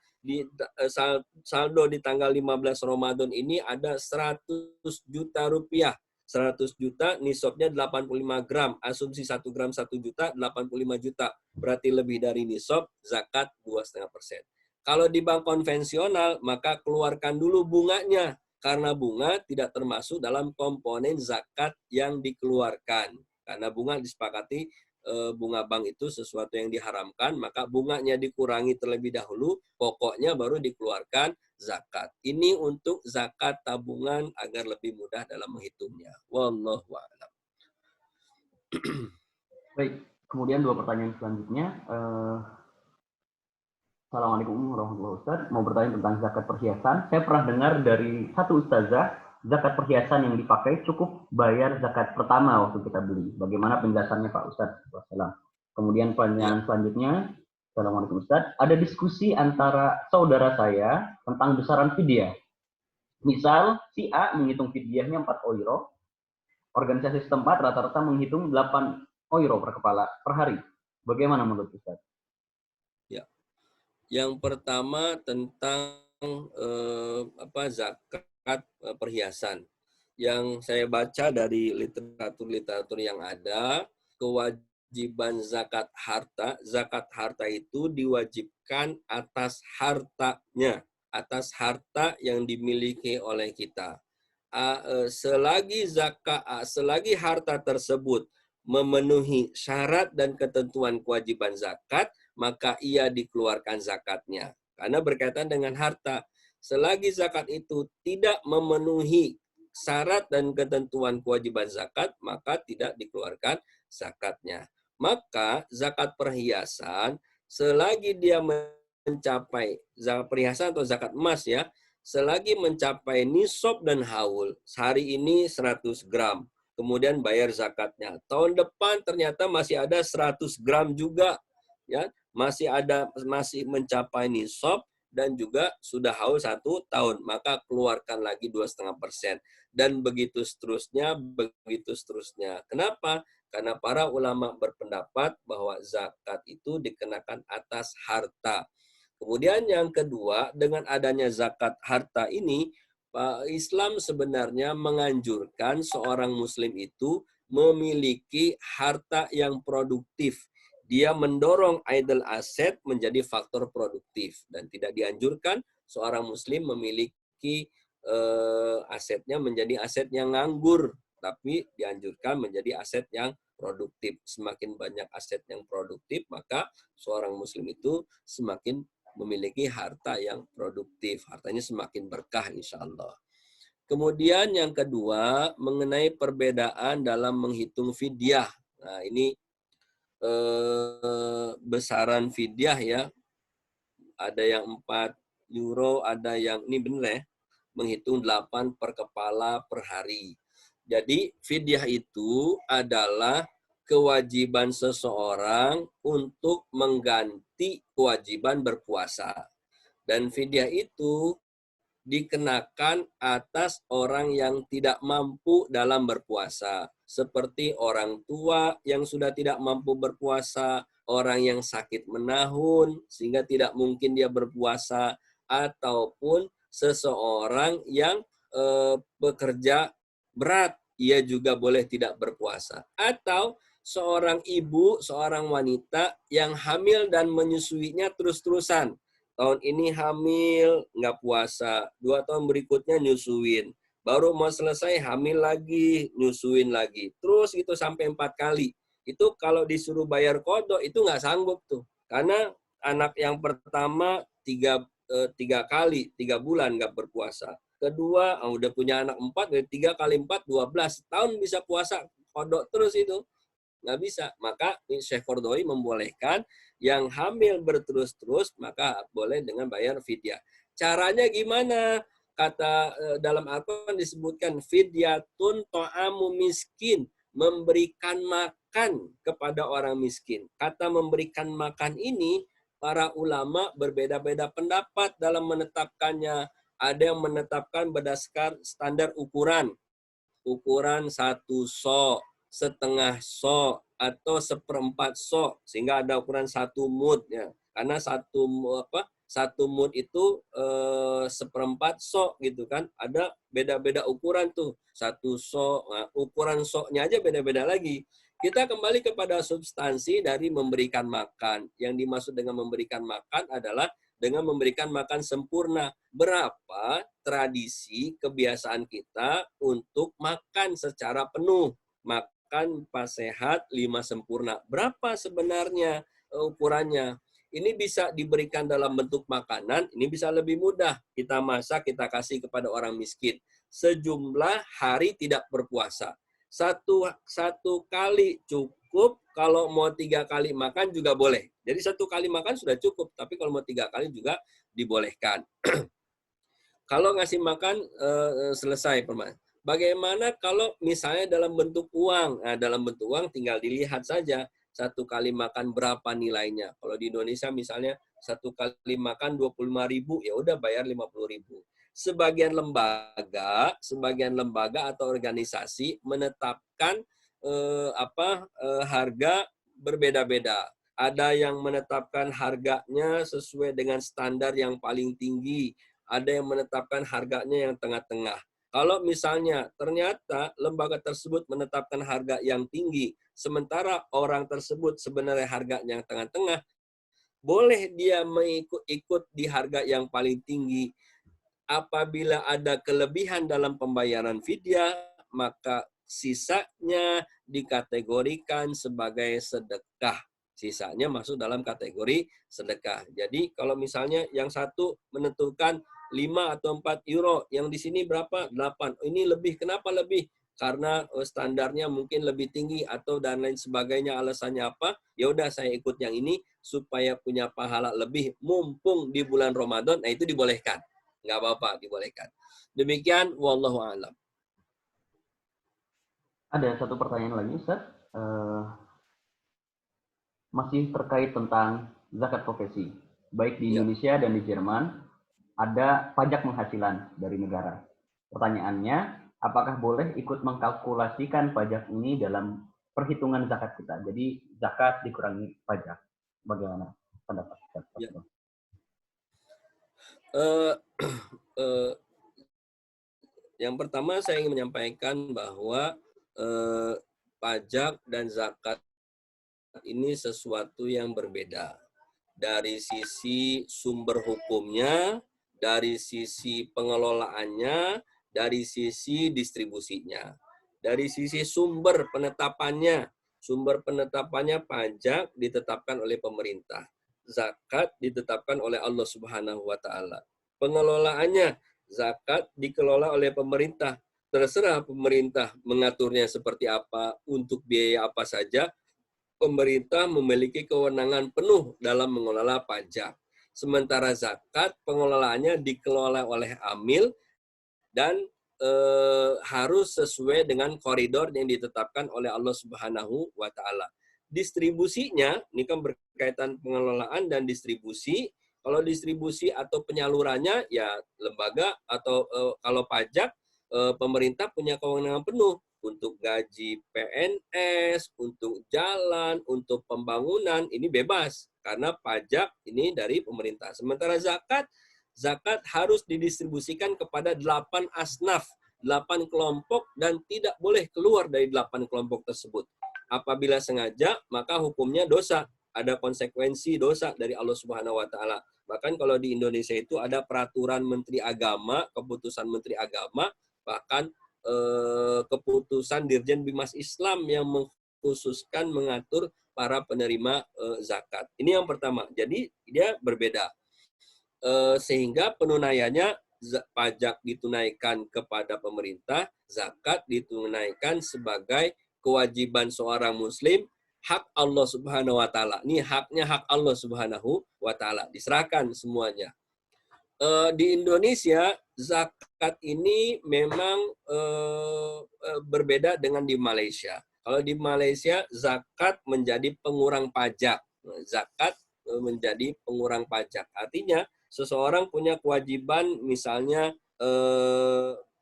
saldo di tanggal 15 Ramadan ini ada 100 juta rupiah. 100 juta, nisabnya 85 gram. Asumsi 1 gram 1 juta, 85 juta. Berarti lebih dari nisab, zakat 2,5%. Kalau di bank konvensional, maka keluarkan dulu bunganya. karena bunga tidak termasuk dalam komponen zakat yang dikeluarkan. Karena bunga disepakati bunga bank itu sesuatu yang diharamkan, maka bunganya dikurangi terlebih dahulu, pokoknya baru dikeluarkan zakat. Ini untuk zakat tabungan agar lebih mudah dalam menghitungnya. Wallahu a'lam. Baik, kemudian 2 pertanyaan selanjutnya. Assalamualaikum warahmatullahi wabarakatuh. Mau bertanya tentang zakat perhiasan. Saya pernah dengar dari satu ustazah, zakat perhiasan yang dipakai cukup bayar zakat pertama waktu kita beli. Bagaimana penjelasannya Pak Ustadz? Wassalam. Kemudian pertanyaan selanjutnya, Assalamualaikum Ustadz. Ada diskusi antara saudara saya tentang besaran fidyah. Misal, si A menghitung fidyahnya 4 euro, organisasi setempat rata-rata menghitung 8 euro per kepala per hari. Bagaimana menurut Ustadz? Ya. Yang pertama tentang zakat perhiasan. Yang saya baca dari literatur yang ada, kewajiban zakat harta itu diwajibkan atas hartanya, atas harta yang dimiliki oleh kita. Selagi harta tersebut memenuhi syarat dan ketentuan kewajiban zakat, maka ia dikeluarkan zakatnya. Karena berkaitan dengan harta. Selagi zakat itu tidak memenuhi syarat dan ketentuan kewajiban zakat, maka tidak dikeluarkan zakatnya. Maka zakat perhiasan, selagi dia mencapai, zakat perhiasan atau zakat emas ya, selagi mencapai nisab dan haul, hari ini 100 gram, kemudian bayar zakatnya. Tahun depan ternyata masih ada 100 gram juga, ya, masih mencapai nisab dan juga sudah haul 1 tahun, maka keluarkan lagi 2,5%. Dan begitu seterusnya. Kenapa? Karena para ulama berpendapat bahwa zakat itu dikenakan atas harta. Kemudian yang kedua, dengan adanya zakat harta ini, Islam sebenarnya menganjurkan seorang muslim itu memiliki harta yang produktif. Dia mendorong idle aset menjadi faktor produktif dan tidak dianjurkan seorang muslim memiliki asetnya menjadi aset yang nganggur, tapi dianjurkan menjadi aset yang produktif. Semakin banyak aset yang produktif, maka seorang muslim itu semakin memiliki harta yang produktif. Hartanya semakin berkah insya Allah. Kemudian yang kedua, mengenai perbedaan dalam menghitung fidyah. Nah, ini besaran fidyah ya. Ada yang 4 euro, ada yang, ini benar ya, menghitung 8 per kepala per hari. Jadi fidyah itu adalah kewajiban seseorang untuk mengganti kewajiban berpuasa. Dan fidyah itu dikenakan atas orang yang tidak mampu dalam berpuasa. Seperti orang tua yang sudah tidak mampu berpuasa, orang yang sakit menahun sehingga tidak mungkin dia berpuasa, ataupun seseorang yang bekerja berat, ia juga boleh tidak berpuasa. Atau seorang ibu, seorang wanita yang hamil dan menyusuinya terus-terusan. Tahun ini hamil, nggak puasa. 2 tahun berikutnya nyusuin. Baru mau selesai hamil lagi, nyusuin lagi. Terus itu sampai 4 kali. Itu kalau disuruh bayar kodok, itu nggak sanggup tuh. Karena anak yang pertama 3 kali, 3 bulan nggak berpuasa. Kedua, udah punya anak 4, dari 3 kali 4, 12. Tahun bisa puasa kodok terus itu. Nggak bisa. Maka Syekh Qaradawi membolehkan yang hamil berterus-terus, maka boleh dengan bayar fidyah. Caranya gimana? Kata dalam Al-Quran disebutkan fidyatun to'amu miskin, memberikan makan kepada orang miskin. Kata memberikan makan ini, para ulama berbeda-beda pendapat dalam menetapkannya. Ada yang menetapkan berdasarkan standar ukuran. Ukuran 1 so, setengah so, atau 1/4 so, sehingga ada ukuran 1 mud ya. Karena 1 mud itu 1/4 so gitu kan. Ada beda-beda ukuran tuh. 1 so, nah, ukuran so-nya aja beda-beda lagi. Kita kembali kepada substansi dari memberikan makan. Yang dimaksud dengan memberikan makan adalah dengan memberikan makan sempurna. Berapa tradisi kebiasaan kita untuk makan secara penuh? Makan 4 sehat, 5 sempurna. Berapa sebenarnya ukurannya? Ini bisa diberikan dalam bentuk makanan, ini bisa lebih mudah. Kita masak, kita kasih kepada orang miskin. Sejumlah hari tidak berpuasa. Satu kali cukup, kalau mau 3 kali makan juga boleh. Jadi 1 kali makan sudah cukup, tapi kalau mau 3 kali juga dibolehkan. Kalau ngasih makan selesai permasalahan. Bagaimana kalau misalnya dalam bentuk uang? Nah, dalam bentuk uang tinggal dilihat saja 1 kali makan berapa nilainya. Kalau di Indonesia misalnya 1 kali makan 25.000, ya udah bayar 50.000. Sebagian lembaga atau organisasi menetapkan harga berbeda-beda. Ada yang menetapkan harganya sesuai dengan standar yang paling tinggi, ada yang menetapkan harganya yang tengah-tengah. Kalau misalnya ternyata lembaga tersebut menetapkan harga yang tinggi, sementara orang tersebut sebenarnya harganya yang tengah-tengah, boleh dia ikut di harga yang paling tinggi. Apabila ada kelebihan dalam pembayaran fidyah, maka sisanya dikategorikan sebagai sedekah. Sisanya masuk dalam kategori sedekah. Jadi kalau misalnya yang satu menentukan 5 atau 4 euro, yang di sini berapa? 8. Ini lebih. Kenapa lebih? Karena standarnya mungkin lebih tinggi atau dan lain sebagainya, alasannya apa? Ya udah saya ikut yang ini supaya punya pahala lebih mumpung di bulan Ramadan. Nah, itu dibolehkan. Nggak apa-apa, dibolehkan. Demikian, wallahu a'lam. Ada satu pertanyaan lagi, Ustaz. Masih terkait tentang zakat profesi. Baik di Ya. Indonesia dan di Jerman, ada pajak penghasilan dari negara. Pertanyaannya, apakah boleh ikut mengkalkulasikan pajak ini dalam perhitungan zakat kita? Jadi, zakat dikurangi pajak. Bagaimana pendapat Ustaz? Ya. Uh, uh, Yang pertama saya ingin menyampaikan bahwa pajak dan zakat ini sesuatu yang berbeda. Dari sisi sumber hukumnya, dari sisi pengelolaannya, dari sisi distribusinya. Dari sisi sumber penetapannya pajak ditetapkan oleh pemerintah. Zakat ditetapkan oleh Allah Subhanahu wa taala. Pengelolaannya, zakat dikelola oleh pemerintah. Terserah pemerintah mengaturnya seperti apa, untuk biaya apa saja, pemerintah memiliki kewenangan penuh dalam mengelola pajak. Sementara zakat, pengelolaannya dikelola oleh amil dan harus sesuai dengan koridor yang ditetapkan oleh Allah Subhanahu wa taala. Distribusinya, ini kan berkaitan pengelolaan dan distribusi. Kalau distribusi atau penyalurannya, ya lembaga atau kalau pajak, pemerintah punya kewenangan penuh untuk gaji PNS, untuk jalan, untuk pembangunan, ini bebas karena pajak ini dari pemerintah. Sementara zakat harus didistribusikan kepada 8 asnaf, 8 kelompok, dan tidak boleh keluar dari 8 kelompok tersebut. Apabila sengaja, maka hukumnya dosa. Ada konsekuensi dosa dari Allah Subhanahu wa taala. Bahkan kalau di Indonesia itu ada peraturan Menteri Agama, keputusan Menteri Agama, bahkan keputusan Dirjen Bimas Islam yang mengkhususkan mengatur para penerima zakat. Ini yang pertama. Jadi dia berbeda. Sehingga penunaiannya pajak ditunaikan kepada pemerintah, zakat ditunaikan sebagai kewajiban seorang muslim, hak Allah Subhanahu wa taala. Ini haknya hak Allah Subhanahu wa taala, diserahkan semuanya. Di Indonesia zakat ini memang berbeda dengan di Malaysia. Kalau di Malaysia zakat menjadi pengurang pajak. Zakat menjadi pengurang pajak. Artinya seseorang punya kewajiban misalnya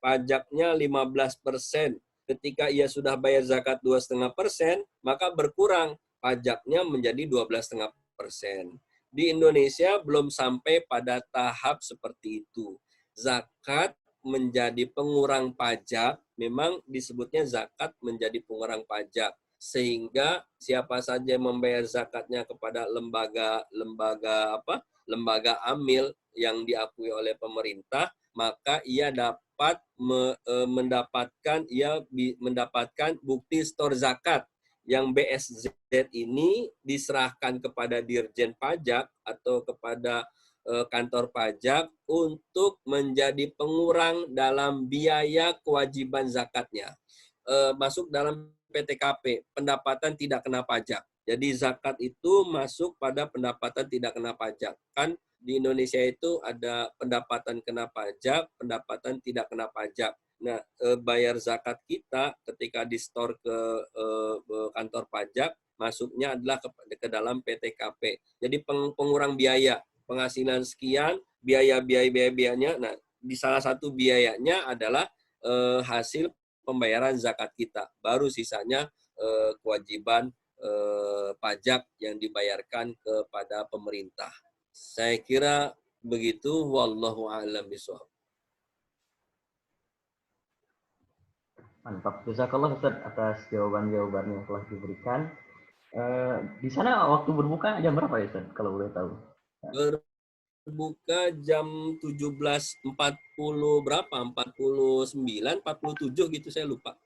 pajaknya 15%. Ketika ia sudah bayar zakat 2,5%, maka berkurang pajaknya menjadi 12,5%. Di Indonesia belum sampai pada tahap seperti itu. Zakat menjadi pengurang pajak, memang disebutnya zakat menjadi pengurang pajak. Sehingga siapa saja membayar zakatnya kepada lembaga lembaga amil yang diakui oleh pemerintah, maka ia dapat mendapatkan bukti stor zakat yang BSZ ini diserahkan kepada Dirjen Pajak atau kepada kantor pajak untuk menjadi pengurang dalam biaya kewajiban zakatnya. Masuk dalam PTKP, pendapatan tidak kena pajak. Jadi zakat itu masuk pada pendapatan tidak kena pajak. Kan di Indonesia itu ada pendapatan kena pajak, pendapatan tidak kena pajak. Nah, bayar zakat kita ketika di-store ke kantor pajak, masuknya adalah ke dalam PTKP. Jadi pengurang biaya, penghasilan sekian, biayanya. Nah, di salah satu biayanya adalah hasil pembayaran zakat kita. Baru sisanya kewajiban pajak yang dibayarkan kepada pemerintah. Saya kira begitu. Wallahu a'lam bishawab. Mantap. Jazakallah Ustaz atas jawaban-jawaban yang telah diberikan. Di sana waktu berbuka jam berapa ya Ustaz, kalau boleh tahu? Berbuka jam 17.40 berapa? 49, 47 gitu, saya lupa.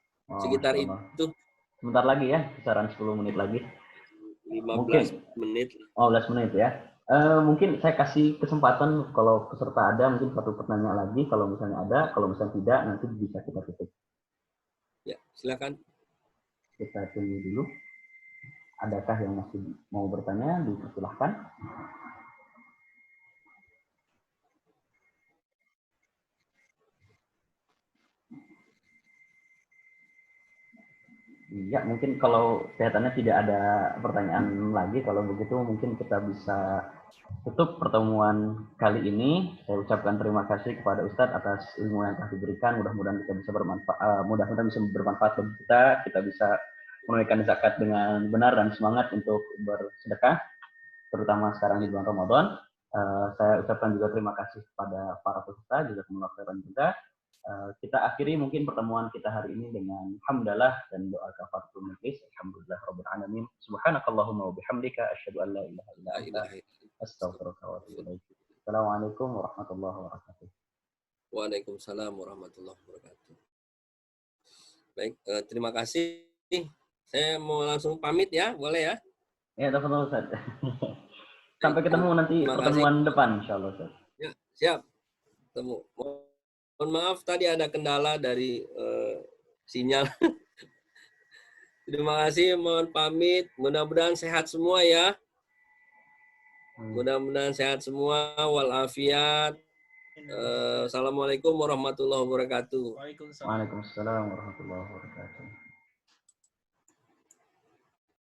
Sekitar itu. Sebentar lagi ya, kisaran 10 menit lagi. 15 menit. 15 menit ya. Mungkin saya kasih kesempatan kalau peserta ada mungkin satu pertanyaan lagi, kalau misalnya ada, kalau misalnya tidak nanti bisa kita tutup. Ya, silakan. Kita tunggu dulu. Adakah yang masih mau bertanya? Dipersilahkan. Ya, mungkin kalau kelihatannya tidak ada pertanyaan lagi, kalau begitu mungkin kita bisa tutup pertemuan kali ini. Saya ucapkan terima kasih kepada Ustadz atas ilmu yang telah diberikan. Mudah-mudahan kita bisa bermanfaat bagi kita bisa menunaikan zakat dengan benar dan semangat untuk bersedekah, terutama sekarang di bulan Ramadan. Saya ucapkan juga terima kasih kepada para peserta, juga khairan juga. Kita akhiri mungkin pertemuan kita hari ini dengan hamdalah dan doa kafaratul majlis. Alhamdulillah rabbil alamin. Subhanakallahumma wa bihamdika asyhadu an la ilaha illa anta astaghfiruka wa atubu ilaik. Assalamualaikum warahmatullahi wabarakatuh. Waalaikumsalam warahmatullahi wabarakatuh. Baik, terima kasih. Saya mau langsung pamit ya, boleh ya? Ya, tafadhol Ustaz. Sampai ketemu nanti pertemuan depan insyaallah Ustaz. Ya, siap. Ketemu. Mohon maaf tadi ada kendala dari sinyal. Terima kasih, mohon pamit. Mudah-mudahan sehat semua ya. Mudah-mudahan sehat semua. Walafiat. Assalamualaikum warahmatullahi wabarakatuh. Waalaikumsalam warahmatullahi wabarakatuh.